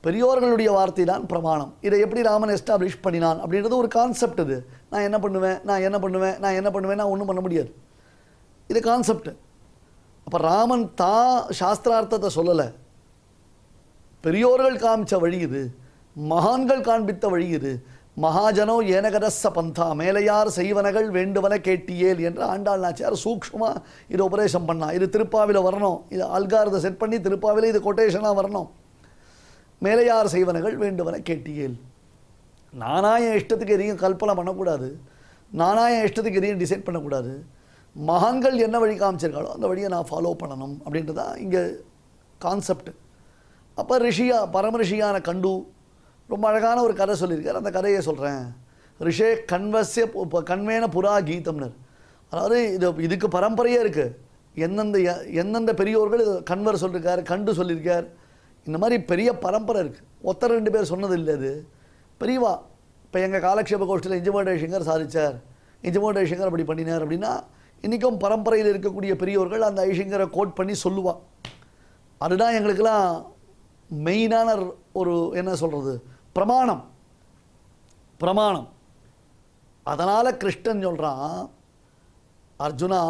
பெரியோர்களுடைய வார்த்தை தான் பிரமாணம். இதை எப்படி ராமன் எஸ்டாப்ளிஷ் பண்ணினான் அப்படின்றது ஒரு கான்செப்ட். இது நான் என்ன பண்ணுவேன் ஒன்றும் பண்ண முடியாது. இது கான்செப்ட். அப்போ ராமன் தான் சாஸ்திரார்த்தத்தை சொல்லலை, பெரியோர்கள் காமிச்ச வழி இது, மகான்கள் காண்பித்த வழி இது. மகாஜனோ ஏனகரச பந்தா, மேலையார் செய்வனகள் வேண்டுவன கேட்டியேல் என்று ஆண்டாள் நாச்சியார் சூக்ஷ்மமாக இது உபதேசம் பண்ணா. இது திருப்பாவில வரணும். இது அல்காரத்தை செட் பண்ணி திருப்பாவில இது கொட்டேஷனாக வரணும். மேலையார் செய்வனகள் வேண்டுவன கேட்டியேல். நானாக என் இஷ்டத்துக்கு எதையும் கல்பனை பண்ணக்கூடாது, நானாக என் இஷ்டத்துக்கு எதையும் டிசைட் பண்ணக்கூடாது. மகான்கள் என்ன வழி காமிச்சிருக்காளோ அந்த வழியை நான் ஃபாலோ பண்ணணும் அப்படின்றது தான் இங்கே கான்செப்ட். அப்போ பரம ரிஷியான கண்டு ரொம்ப அழகான ஒரு கதை சொல்லியிருக்கார். அந்த கதையை சொல்கிறேன். ரிஷே கண்வசிய கண்வேன புறா கீதம்னர். அதாவது இதுக்கு பரம்பரையே இருக்குது. எந்தெந்த பெரியோர்கள் கண்வர் சொல்லியிருக்கார், கண்டு சொல்லியிருக்கார். இந்த மாதிரி பெரிய பரம்பரை இருக்குது. ஒருத்தர் 2 பேர் சொன்னது இல்லை. அது பெரியவா. இப்போ எங்கள் காலக்ஷேப கோஷ்டியில் இஞ்சமோடேஷங்கர் சாதிச்சார், இஞ்சமோடேஷங்கர் அப்படி பண்ணினார் அப்படின்னா இன்றைக்கும் பரம்பரையில் இருக்கக்கூடிய பெரியோர்கள் அந்த ஐஷங்கரை கோட் பண்ணி சொல்லுவா. அதுதான் எங்களுக்கெல்லாம் மெயினான ஒரு என்ன சொல்கிறது பிரமாணம். அதனால் கிருஷ்ணன் சொல்கிறான், அர்ஜுனா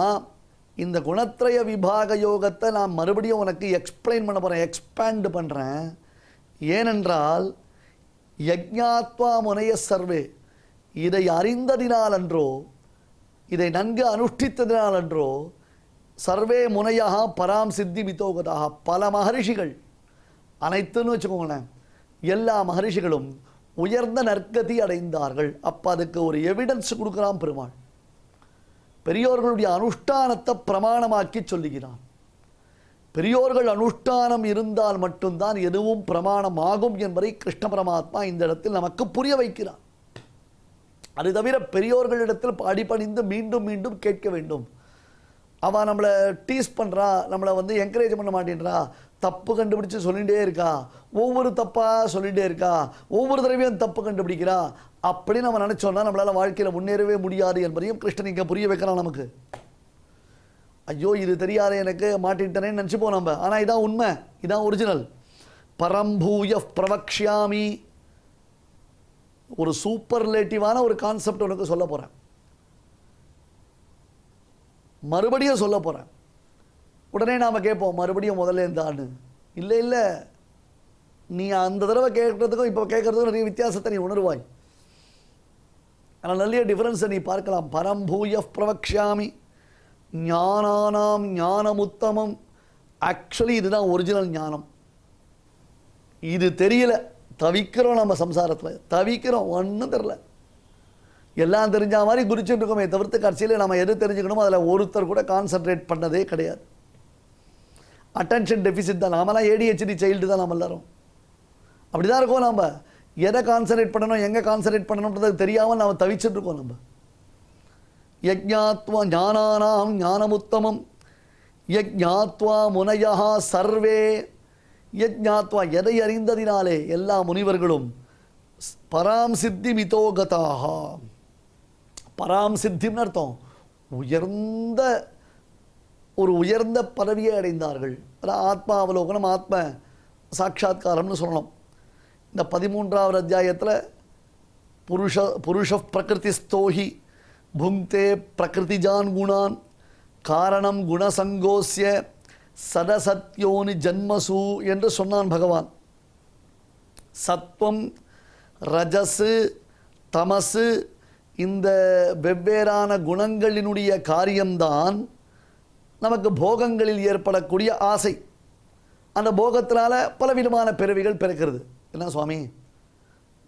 இந்த குணத்ரய விபாக யோகத்தை நான் மறுபடியும் உனக்கு எக்ஸ்பிளைன் பண்ண போகிறேன், எக்ஸ்பேண்ட் பண்ணுறேன். ஏனென்றால் யஜ்ஞாத்வா முனைய சர்வே, இதை அறிந்ததினால் அன்றோ, இதை நன்கு அனுஷ்டித்ததினால் அன்றோ, சர்வே முனையாக பராம் சித்தி மிதோகதாக, பல மகரிஷிகள் அனைத்துன்னு வச்சுக்கோங்களேன், எல்லா மகரிஷிகளும் உயர்ந்த நற்கதி அடைந்தார்கள். அப்போ அதுக்கு ஒரு எவிடன்ஸ் கொடுக்குறான் பெருமாள். பெரியோர்களுடைய அனுஷ்டானத்தை பிரமாணமாக்கி சொல்லுகிறான். பெரியோர்கள் அனுஷ்டானம் இருந்தால் மட்டும்தான் எதுவும் பிரமாணமாகும் என்பதை கிருஷ்ண பரமாத்மா இந்த இடத்தில் நமக்கு புரிய வைக்கிறார். அது தவிர பெரியோர்களிடத்தில் அடிபணிந்து மீண்டும் மீண்டும் கேட்க வேண்டும். அவள் நம்மளை டீஸ் பண்ணுறா, நம்மளை என்கரேஜ் பண்ண மாட்டேன்றா, தப்பு கண்டுபிடிச்சு சொல்லிகிட்டே இருக்கா, ஒவ்வொரு தப்பாக சொல்லிகிட்டே இருக்கா, ஒவ்வொரு தடவையும் தப்பு கண்டுபிடிக்கிறா. அப்படி நம்ம நினச்சோன்னா நம்மளால் வாழ்க்கையில் முன்னேறவே முடியாது என்பதையும் கிருஷ்ணன் இங்கே புரிய வைக்கிறான் நமக்கு. ஐயோ இது தெரியாத எனக்கு மாட்டிட்டனேன்னு நினச்சிப்போம் நம்ம. ஆனால் இதான் உண்மை, இதான் ஒரிஜினல். பரம்பூய பிரவக்ஷாமி, ஒரு சூப்பர்லேட்டிவான ஒரு கான்செப்ட் உனக்கு சொல்ல போகிறேன், மறுபடியும் சொல்ல போகிறேன். உடனே நாம் கேட்போம் மறுபடியும் முதல்ல இருந்தான்னு. இல்லை, நீ அந்த தடவை கேட்குறதுக்கும் இப்போ கேட்குறதுக்கும் நிறைய வித்தியாசத்தை நீ உணர்வாய். ஆனால் நிறைய டிஃபரன்ஸை நீ பார்க்கலாம். பரம்பூய பிரவக்ஷாமி ஞானானாம் ஞானமுத்தமம். ஆக்சுவலி இதுதான் ஒரிஜினல் ஞானம். இது தெரியல, தவிக்கிறோம். நம்ம சம்சாரத்தில் தவிக்கிறோம், ஒன்றும் தெரில. எல்லாம் தெரிஞ்ச மாதிரி குறிச்சுட்டு இருக்கோமே தவிர்த்து கடைசியில் நம்ம எது தெரிஞ்சுக்கணுமோ அதில் ஒருத்தர் கூட கான்சன்ட்ரேட் பண்ணதே கிடையாது. அட்டென்ஷன் டெஃபிசிட் தான். நாமெல்லாம் ADHD சைல்டு தான் நம்ம எல்லாரும். அப்படி தான் இருக்கோம். நம்ம எதை கான்சன்ட்ரேட் பண்ணணும், எங்கே கான்சன்ட்ரேட் பண்ணணுன்றது தெரியாமல் நம்ம தவிச்சுட்டு இருக்கோம். நம்ம யஜ்ஞாத்வா ஞானானாம் ஞானமுத்தமம் யஜ்ஞாத்வா முனையா சர்வே. யஜ்ஞாத்வா எதை அறிந்ததினாலே எல்லா முனிவர்களும் பராம் சித்தி மிதோகதாக. பராம் சித்தின்னு அர்த்தம் உயர்ந்த பதவியை அடைந்தார்கள். அதான் ஆத்மா அவலோகனம், ஆத்ம சாட்சா்காரம்னு சொல்லணும். இந்த 13வது அத்தியாயத்தில் புருஷ பிரகிருதிஸ்தோஹி புங்தே பிரகிருதிஜான் குணான் காரணம் குணசங்கோஸ்ய சதசத்யோனி ஜன்மசு என்று சொன்னான் பகவான். சத்வம் ரஜசு தமசு இந்த வெவ்வேறான குணங்களினுடைய காரியம்தான் நமக்கு போகங்களில் ஏற்படக்கூடிய ஆசை. அந்த போகத்தினால பலவிதமான பிறவிகள் பிறக்கிறது. என்ன சுவாமி,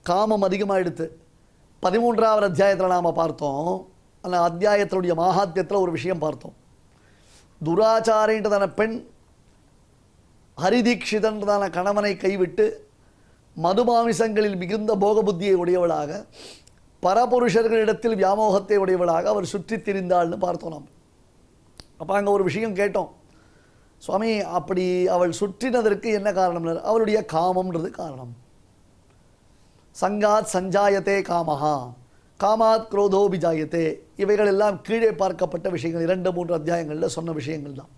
காமம் அதிகமாக எடுத்து 13வது அத்தியாயத்தில் நாம் பார்த்தோம். அந்த அத்தியாயத்தினுடைய மகாத்மியத்தில் ஒரு விஷயம் பார்த்தோம். துராச்சாரின்றதான பெண் ஹரிதீக்ஷிதன்றதான கணவனை கைவிட்டு மதுமாமிசங்களில் மிகுந்த போக புத்தியை உடையவளாக பரபுருஷர்களிடத்தில் வியாமோகத்தை உடையவளாக அவர் சுற்றி திரிந்தாள்னு பார்த்தோம் நாம். அப்போ அங்கே ஒரு விஷயம் கேட்டோம், சுவாமி அப்படி அவள் சுற்றினதற்கு என்ன காரணம்? அவளுடைய காமம்ன்றது காரணம். சங்காத் சஞ்சாயத்தே காமஹா காமாத் குரோதோ பிஜாயத்தே. இவைகள் எல்லாம் கீழே பார்க்கப்பட்ட விஷயங்கள், 2-3 அத்தியாயங்களில் சொன்ன விஷயங்கள் தான்.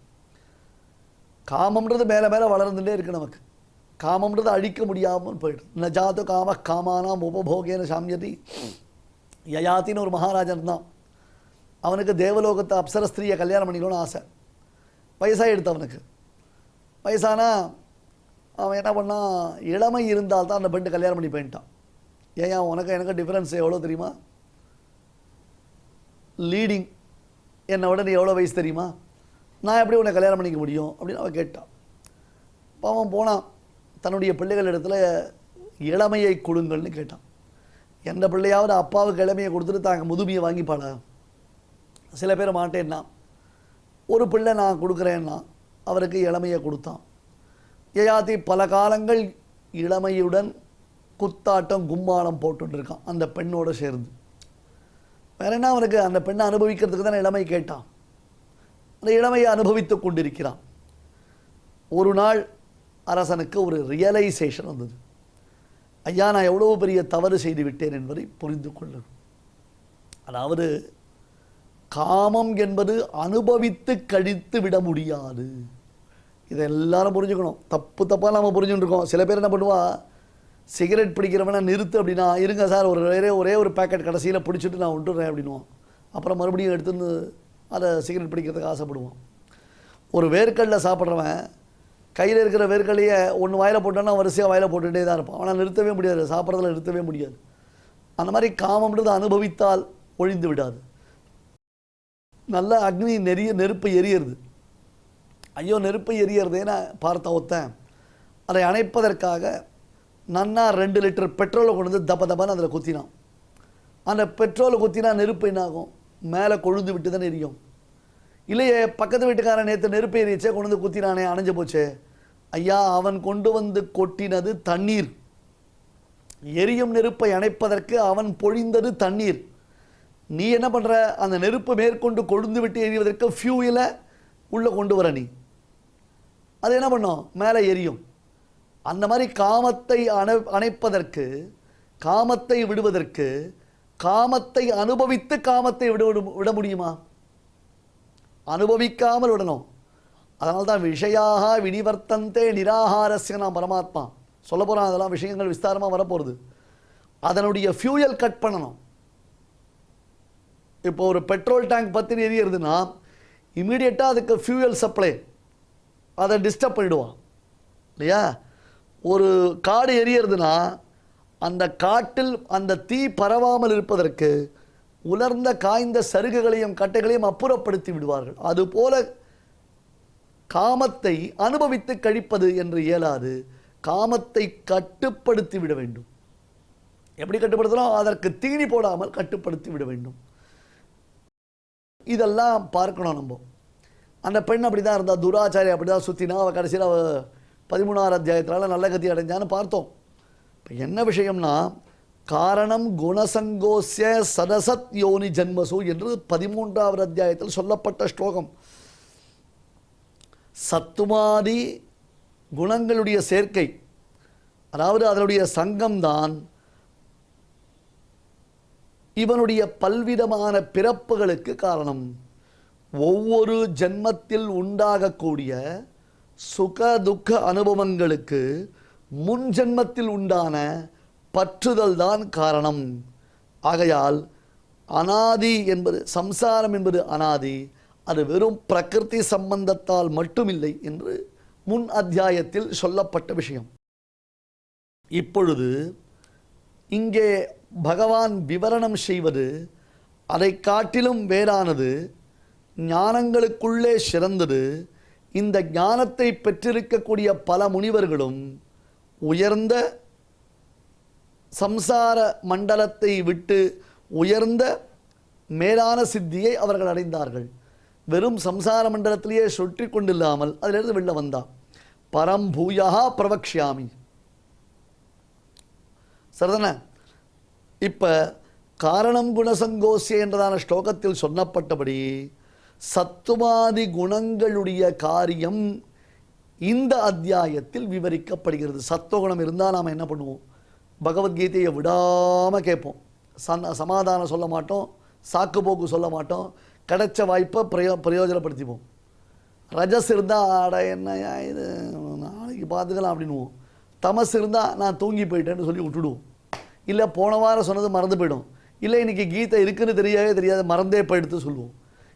காமம்ன்றது மேலே மேலே வளர்ந்துட்டே இருக்குது. நமக்கு காமம்ன்றது அழிக்க முடியாமல் போயிடுது. நஜாத்து காம காமானாம் உபபோகேன சாமியதி. யயாத்தின்னு ஒரு மகாராஜன் தான். அவனுக்கு தேவலோகத்தை அப்சர ஸ்திரீயை கல்யாணம் பண்ணிக்கணும்னு ஆசை. வயசாக எடுத்து அவனுக்கு. வயசானா அவன் என்ன பண்ணான், இளமை இருந்தால் தான் அந்த பெண்ணை கல்யாணம் பண்ணி போயிட்டான். ஏன் உனக்கு எனக்கு டிஃப்ரென்ஸ் எவ்வளோ தெரியுமா? லீடிங் என்னை விட நீ எவ்வளோ வயசு தெரியுமா? நான் எப்படி உன்னை கல்யாணம் பண்ணிக்க முடியும் அப்படின்னு அவன் கேட்டான். பாவம் போனான், தன்னுடைய பிள்ளைகள் இடத்துல இளமையை கொடுங்கள்னு கேட்டான். எந்த பிள்ளையாவது அப்பாவுக்கு இளமையை கொடுத்துட்டு தாங்க முதுமையை வாங்கிப்பாளா? சில பேர் மாட்டேன்னா. ஒரு பிள்ளை நான் கொடுக்குறேன்னா அவருக்கு இளமையை கொடுத்தான். யயாதி பல காலங்கள் இளமையுடன் குத்தாட்டம் கும்மாளம் போட்டுருக்கான் அந்த பெண்ணோடு சேர்ந்து. வேற என்ன அவனுக்கு? அந்த பெண்ணை அனுபவிக்கிறதுக்கு தானே இளமை கேட்டான். அந்த இளமையை அனுபவித்து கொண்டிருக்கிறான். ஒரு நாள் அரசனுக்கு ஒரு ரியலைசேஷன் வந்தது. ஐயா, நான் எவ்வளோ பெரிய தவறு செய்து விட்டேன் என்பதை புரிந்து கொள்ளணும். அதாவது காமம் என்பது அனுபவித்து கழித்து விட முடியாது. இதை எல்லாரும் புரிஞ்சுக்கணும். தப்பாக நம்ம புரிஞ்சுட்டுருக்கோம். சில பேர் என்ன பண்ணுவா, சிகரெட் பிடிக்கிறவனா நிறுத்து அப்படின்னா, இருங்க சார் ஒரே ஒரு பேக்கெட் கடைசியில் பிடிச்சிட்டு நான் விட்டுறேன் அப்படின்வான். அப்புறம் மறுபடியும் எடுத்துன்னு அதை சிகரெட் பிடிக்கிறதுக்கு ஆசைப்படுவான். ஒரு வேர்க்கடலை சாப்பிட்றவன் கையில் இருக்கிற வேர்க்கடலையை ஒன்று வாயில் போட்டான்னா வரிசையாக வாயில் போட்டுகிட்டே தான் இருப்பான். ஆனால் நிறுத்தவே முடியாது, சாப்பிட்றதுல நிறுத்தவே முடியாது. அந்த மாதிரி காமம்ன்றது அனுபவித்தால் ஒழிந்து விடாது. நல்ல அக்னி நெருப்பு எரியறது. ஐயோ நெருப்பு எரியறதேன்னு பார்த்த ஒருத்தன் அதை அணைப்பதற்காக நன்னா 2 லிட்டர் பெட்ரோலை கொண்டு வந்து தப்பன்னு அதில் குத்தினான். அந்த பெட்ரோலை குத்தினா நெருப்பு என்னாகும்? மேலே கொழுந்து விட்டு தானே எரியும். இல்லையே, பக்கத்து வீட்டுக்காரன் நேற்று நெருப்பு எரிச்சே கொண்டு வந்து குத்தினானே, அணைஞ்சு போச்சே. ஐயா, அவன் கொண்டு வந்து கொட்டினது தண்ணீர். எரியும் நெருப்பை அணைப்பதற்கு அவன் பொழிந்தது தண்ணீர். நீ என்ன பண்ணுற? அந்த நெருப்பு மேற்கொண்டு கொழுந்து விட்டு எரிவதற்கு ஃபியூயலை உள்ளே கொண்டு வர நீ. அது என்ன பண்ணும்? மேலே எரியும். அந்த மாதிரி காமத்தை அணைப்பதற்கு, காமத்தை விடுவதற்கு, காமத்தை அனுபவித்து காமத்தை விட முடியுமா? அனுபவிக்காமல் விடணும். அதனால்தான் விஷயாக வினிவர்த்தந்தே நிராகாரஸ்ய நாம் பரமாத்மா சொல்ல போகிறான். அதெல்லாம் விஷயங்கள் விஸ்தாரமாக வரப்போகிறது. அதனுடைய ஃபியூயல் கட் பண்ணணும். இப்போ ஒரு பெட்ரோல் டேங்க் பற்றி எரியுறதுன்னா இமீடியட்டாக அதுக்கு ஃபியூயல் சப்ளை அதை டிஸ்டர்ப் பண்ணிடுவான் இல்லையா? ஒரு காடு எரியுறதுன்னா அந்த காட்டில் அந்த தீ பரவாமல் இருப்பதற்கு உலர்ந்த காய்ந்த சருகுகளையும் கட்டைகளையும் அப்புறப்படுத்தி விடுவார்கள். அதுபோல காமத்தை அனுபவித்து கழிப்பது என்று இயலாது. காமத்தை கட்டுப்படுத்தி விட வேண்டும். எப்படி கட்டுப்படுத்தலாம்? அதற்கு தீனி போடாமல் கட்டுப்படுத்தி விட வேண்டும். இதெல்லாம் பார்க்கணும் நம்ம. அந்த பெண் அப்படி தான் இருந்தால், துராச்சாரி அப்படி தான் சுற்றினா. அவள் கடைசியில் 13ஆம் அத்தியாயத்தினால நல்ல கதி அடைஞ்சான்னு பார்த்தோம். இப்போ என்ன விஷயம்னா, காரணம் குணசங்கோஸ்ய சதசத் யோனி ஜன்மசு என்று 13ஆவது அத்தியாயத்தில் சொல்லப்பட்ட ஸ்லோகம். சத்துமாதி குணங்களுடைய சேர்க்கை, அதாவது அதனுடைய சங்கம்தான் இவனுடைய பல்விதமான பிறப்புகளுக்கு காரணம். ஒவ்வொரு ஜென்மத்தில் உண்டாகக்கூடிய சுக துக்க அனுபவங்களுக்கு முன் ஜென்மத்தில் உண்டான பற்றுதல் தான் காரணம். ஆகையால் அனாதி என்பது, சம்சாரம் என்பது அனாதி, அது வெறும் பிரகிருதி சம்பந்தத்தால் மட்டுமில்லை என்று முன் அத்தியாயத்தில் சொல்லப்பட்ட விஷயம். இப்பொழுது இங்கே பகவான் விவரணம் செய்வது அதை காட்டிலும் வேறானது, ஞானங்களுக்குள்ளே சிறந்தது. இந்த ஞானத்தை பெற்றிருக்கக்கூடிய பல முனிவர்களும் உயர்ந்த சம்சார மண்டலத்தை விட்டு உயர்ந்த மேலான சித்தியை அவர்கள் அடைந்தார்கள். வெறும் சம்சார மண்டலத்திலேயே சுற்றி கொண்டில்லாமல் அதிலிருந்து வெளில வந்தான். பரம்பூயா பிரவக்ஷாமி. சரிதானே? இப்போ காரணம் குணசங்கோசிய என்றதான ஸ்லோகத்தில் சொன்னப்பட்டபடி சத்துவாதி குணங்களுடைய காரியம் இந்த அத்தியாயத்தில் விவரிக்கப்படுகிறது. சத்துவகுணம் இருந்தால் நாம் என்ன பண்ணுவோம்? பகவத்கீதையை விடாமல் கேட்போம். சமாதானம் சொல்ல மாட்டோம், சாக்கு போக்கு சொல்ல மாட்டோம், கிடைச்ச வாய்ப்பை பிரயோஜனப்படுத்திப்போம். ரஜஸ் இருந்தால் ஆட என்னையா இது நாளைக்கு பார்த்துக்கலாம் அப்படின்னுவோம். தமஸ் இருந்தால் நான் தூங்கி போயிட்டேன்னு சொல்லி விட்டுடுவோம். இல்லை போன வாரம் சொன்னது மறந்து போயிடும். இல்லை இன்றைக்கி கீதை இருக்குன்னு தெரியாது மறந்தே போயிடுத்து சொல்லுவோம்.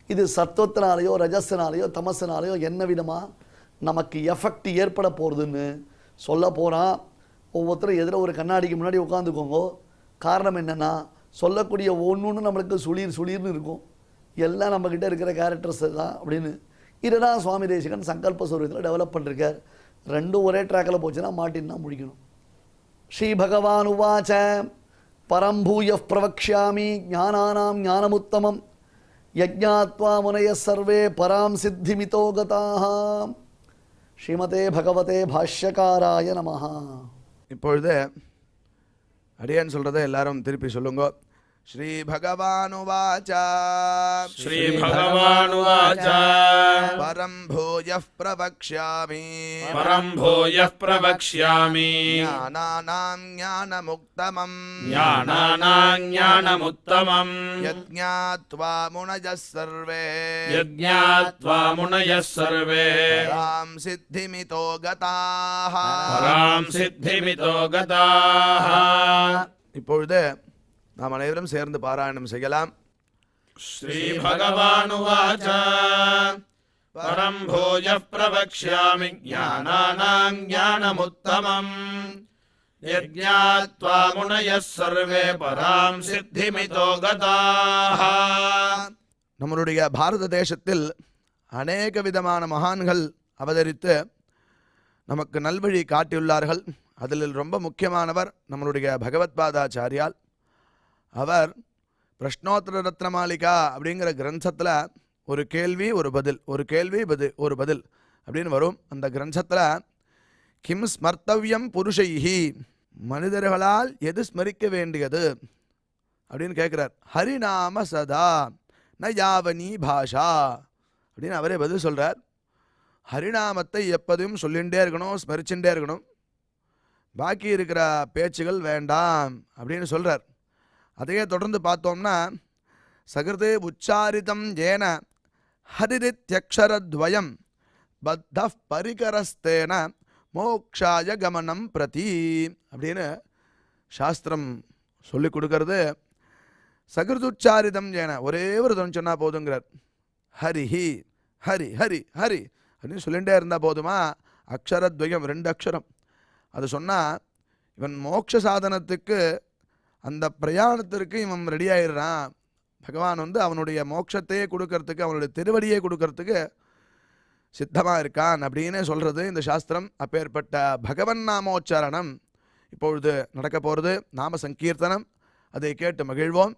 இது சத்துவத்தினாலேயோ ரஜஸ்னாலேயோ தமசினாலேயோ என்ன விதமாக நமக்கு எஃபெக்ட் ஏற்பட போகிறதுன்னு சொல்ல போகிறான். ஒவ்வொருத்தரும் எதிர ஒரு கண்ணாடிக்கு முன்னாடி உட்காந்துக்கோங்க. காரணம் என்னென்னா, சொல்லக்கூடிய ஒன்று நம்மளுக்கு சுளீர்னு இருக்கும். எல்லாம் நம்மக்கிட்ட இருக்கிற கேரக்டர்ஸ் தான் அப்படின்னு. இதுதான் சுவாமி தேசிகன் சங்கல்ப சூரியத்தில் டெவலப் பண்ணிருக்கார். ரெண்டும் ஒரே ட்ராக்கில் போச்சுன்னா மாட்டின்னா முடிக்கணும். ஸ்ரீ பகவான் உவாச்ச பரம்பூய பிரவக்ஷாமி ஞானானாம் ஞானமுத்தமம் யஜ்ஞாத்வா முனய சர்வே பராம் சித்திமிதோ கதாக. ஸ்ரீமதே பகவதே பாஷ்யகாராய நமஹ. இப்பொழுது அடியேன் சொல்றதை எல்லாரும் திருப்பி சொல்லுங்க. ஸ்ரீ பகவானுவாச்ச ஸ்ரீ பகவானுவாச்ச பரம் பூயः பிரவக்ஷ்யாமி பரம் பூயः பிரவக்ஷ்யாமி ஞானானாம் ஞானமுக்தமம் ஞானானாம் ஞானமுத்தமம் யஜ்ஞாத்வா முனயः சர்வே யஜ்ஞாத்வா முனயः சர்வே பராம் சித்திமிதோ கதாः. பராம் சித்திமிதோ கதாः. இப்பொழுது நாம் அனைவரும் சேர்ந்து பாராயணம் செய்யலாம். ஸ்ரீ பகவானுவாச்ச பரம் பூயः பிரவக்ஷ்யாமி ஞானானாம் ஞானமுத்தமம் யஜ்ஞாத்வா முனயः சர்வே பராம் சித்திமிதோ கதாः. நம்மளுடைய பாரத தேசத்தில் அநேக விதமான மகான்கள் அவதரித்து நமக்கு நல்வழி காட்டியுள்ளார்கள். அதில் ரொம்ப முக்கியமானவர் நம்மளுடைய பகவத்பாதாச்சாரியால். அவர் பிரஷ்னோத்தர ரத்னமாளிகா அப்படிங்கிற கிரந்தத்தில் ஒரு கேள்வி ஒரு பதில், ஒரு கேள்வி ஒரு பதில் அப்படின்னு வரும். அந்த கிரந்தத்தில் கிம் ஸ்மர்த்தவ்யம் புருஷைஹி, மனிதர்களால் எது ஸ்மரிக்க வேண்டியது அப்படின்னு கேட்குறார். ஹரிநாம சதா ந யாவனி பாஷா அப்படின்னு அவரே பதில் சொல்கிறார். ஹரிநாமத்தை எப்போதும் சொல்லிகிட்டே இருக்கணும், ஸ்மரிச்சுட்டே இருக்கணும், பாக்கி இருக்கிற பேச்சுகள் வேண்டாம் அப்படின்னு சொல்கிறார். அதையே தொடர்ந்து பார்த்தோம்னா சகிருதே உச்சாரிதம் ஏன ஹரிதித்யக்ஷரத்வயம் பத்த பரிகரஸ்தேன மோக்ஷாய கமனம் பிரதி அப்படின்னு சாஸ்திரம் சொல்லி கொடுக்கறது. சகிருதுச்சாரிதம் ஏன ஒரே ஒரு தொன் சொன்னால் போதுங்கிறார். ஹரிஹி ஹரி ஹரி ஹரி அப்படின்னு சொல்லிகிட்டே இருந்தால் போதுமா? அக்ஷரத்வயம் 2 அக்ஷரம். அது சொன்னால் இவன் மோட்ச சாதனத்துக்கு அந்த பிரயாணத்திற்கு இவன் ரெடி ஆயிடுறான். பகவான் அவனுடைய மோட்சத்தையே கொடுக்கறதுக்கு, அவனுடைய திருவடியை கொடுக்கறதுக்கு சித்தமாக இருக்கான் அப்படின்னு சொல்கிறது இந்த சாஸ்திரம். அப்பேற்பட்ட பகவன் நாமோச்சாரணம் இப்பொழுது நடக்க போகிறது. நாம சங்கீர்த்தனம், அதை கேட்டு மகிழ்வோம்.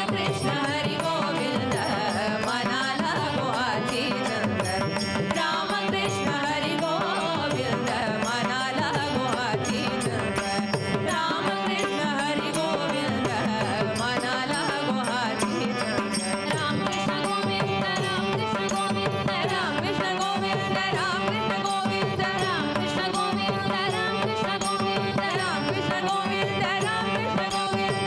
कृष्ण हरि गोविंद मनाला गुहाची चंदन राम कृष्ण हरि गोविंद मनाला गुहाची चंदन राम कृष्ण हरि गोविंद मनाला गुहाची चंदन राम कृष्ण गोविंद राम कृष्ण गोविंद राम कृष्ण गोविंद राम कृष्ण गोविंद राम कृष्ण गोविंद राम कृष्ण गोविंद राम कृष्ण गोविंद राम कृष्ण गोविंद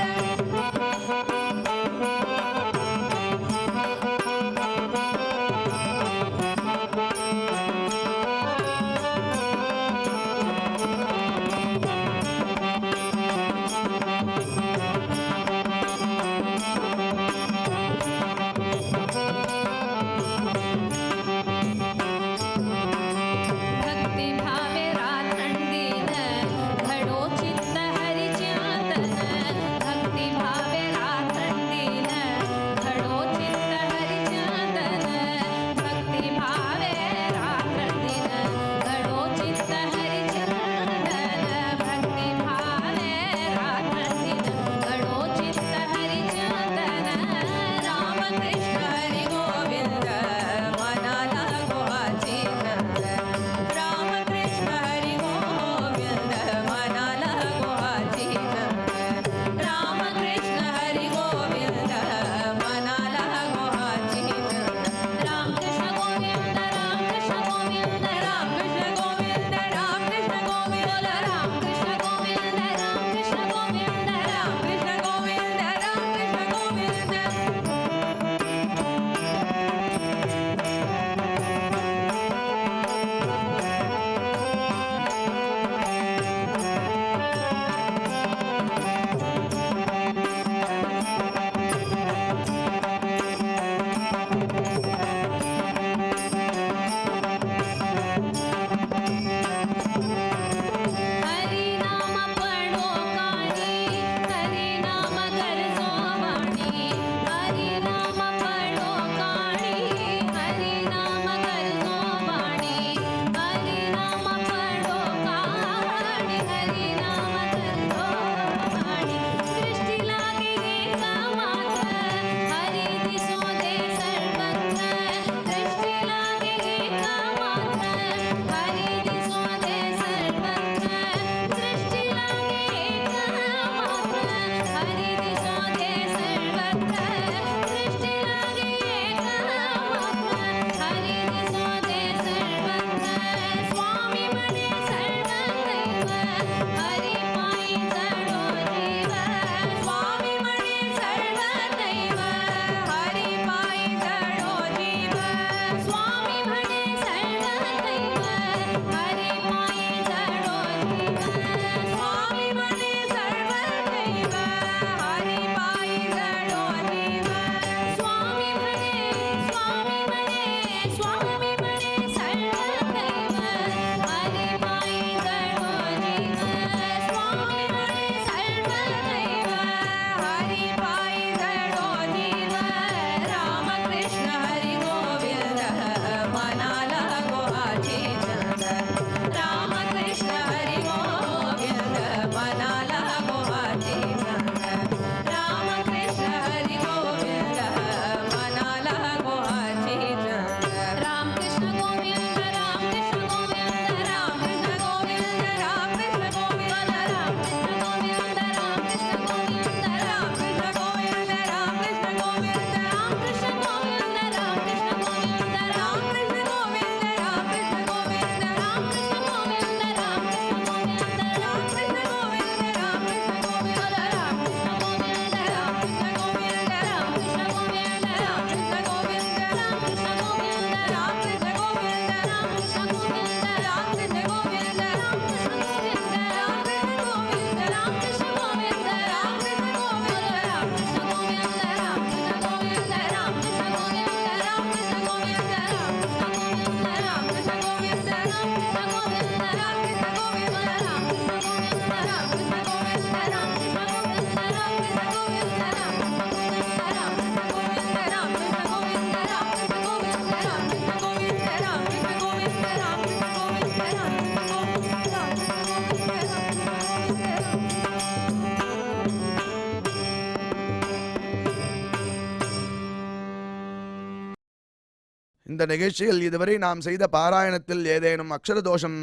இந்த நிகழ்ச்சியில் இதுவரை நாம் செய்த பாராயணத்தில் ஏதேனும் அக்ஷர தோஷம்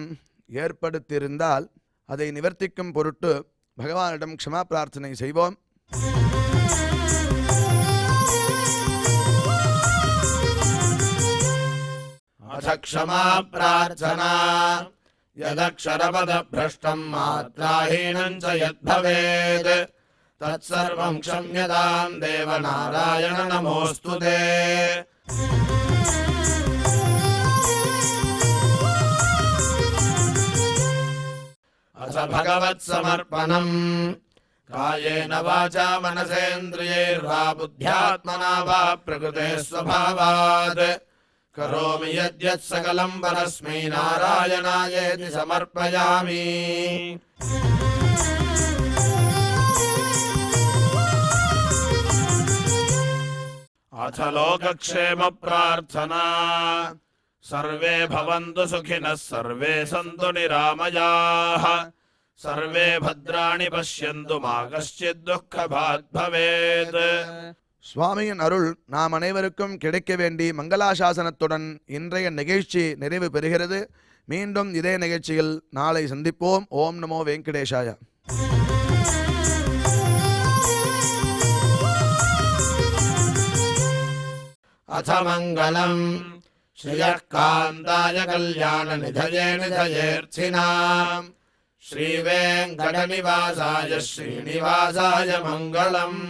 ஏற்படுத்தியிருந்தால் அதை நிவர்த்திக்கும் பொருட்டு பகவானிடம் க்ஷமா பிரார்த்தனை செய்வோம். अथ क्षमा प्रार्थना यदक्षरपदभ्रष्टं मात्राहीनं च यद्भवेत् तत्सर्वं क्षम्यतां देवनारायण नमोऽस्तु ते। अथ भगवत्समर्पणम् कायेन वाचा मनसेन्द्रियैर्वा बुद्ध्यात्मना वा प्रकृते स्वभावात् करोमि यद्यत् सकलं परस्मै नारायणायेति समर्पयामि। अथ लोकक्षेम प्रार्थना सर्वे भवन्तु सुखिनः सर्वे सन्तु निरामयाः सर्वे भद्राणि पश्यन्तु मा कश्चित् दुःखभाग् भवेत्। சுவாமியின் அருள் நாம் அனைவருக்கும் கிடைக்க வேண்டி மங்களாசாசனத்துடன் இன்றைய நிகழ்ச்சி நிறைவு பெறுகிறது. மீண்டும் இதே நிகழ்ச்சியில் நாளை சந்திப்போம். ஓம் நமோ வெங்கடேஷாய. अथ मङ्गलम् श्रियः कान्ताय कल्याणनिधये निधयेऽर्थिनाम् श्रीवेङ्कटनिवासाय श्रीनिवासाय मङ्गलम्।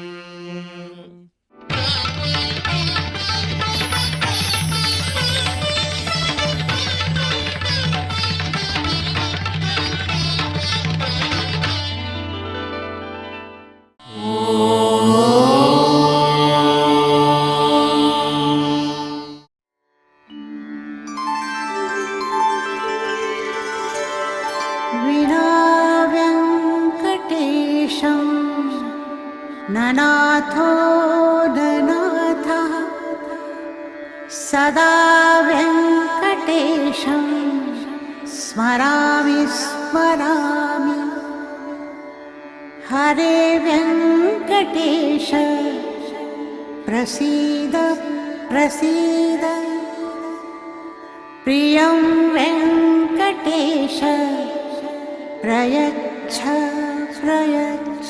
विनाव्यङ्कटेशं ननाथो ननाथः सदा व्यङ्कटेशं स्मरामि स्मरामि। हरे व्यङ्कटेश प्रसीद प्रसीद प्रियं वेङ्कटेश प्रयच्छ प्रयच्छ।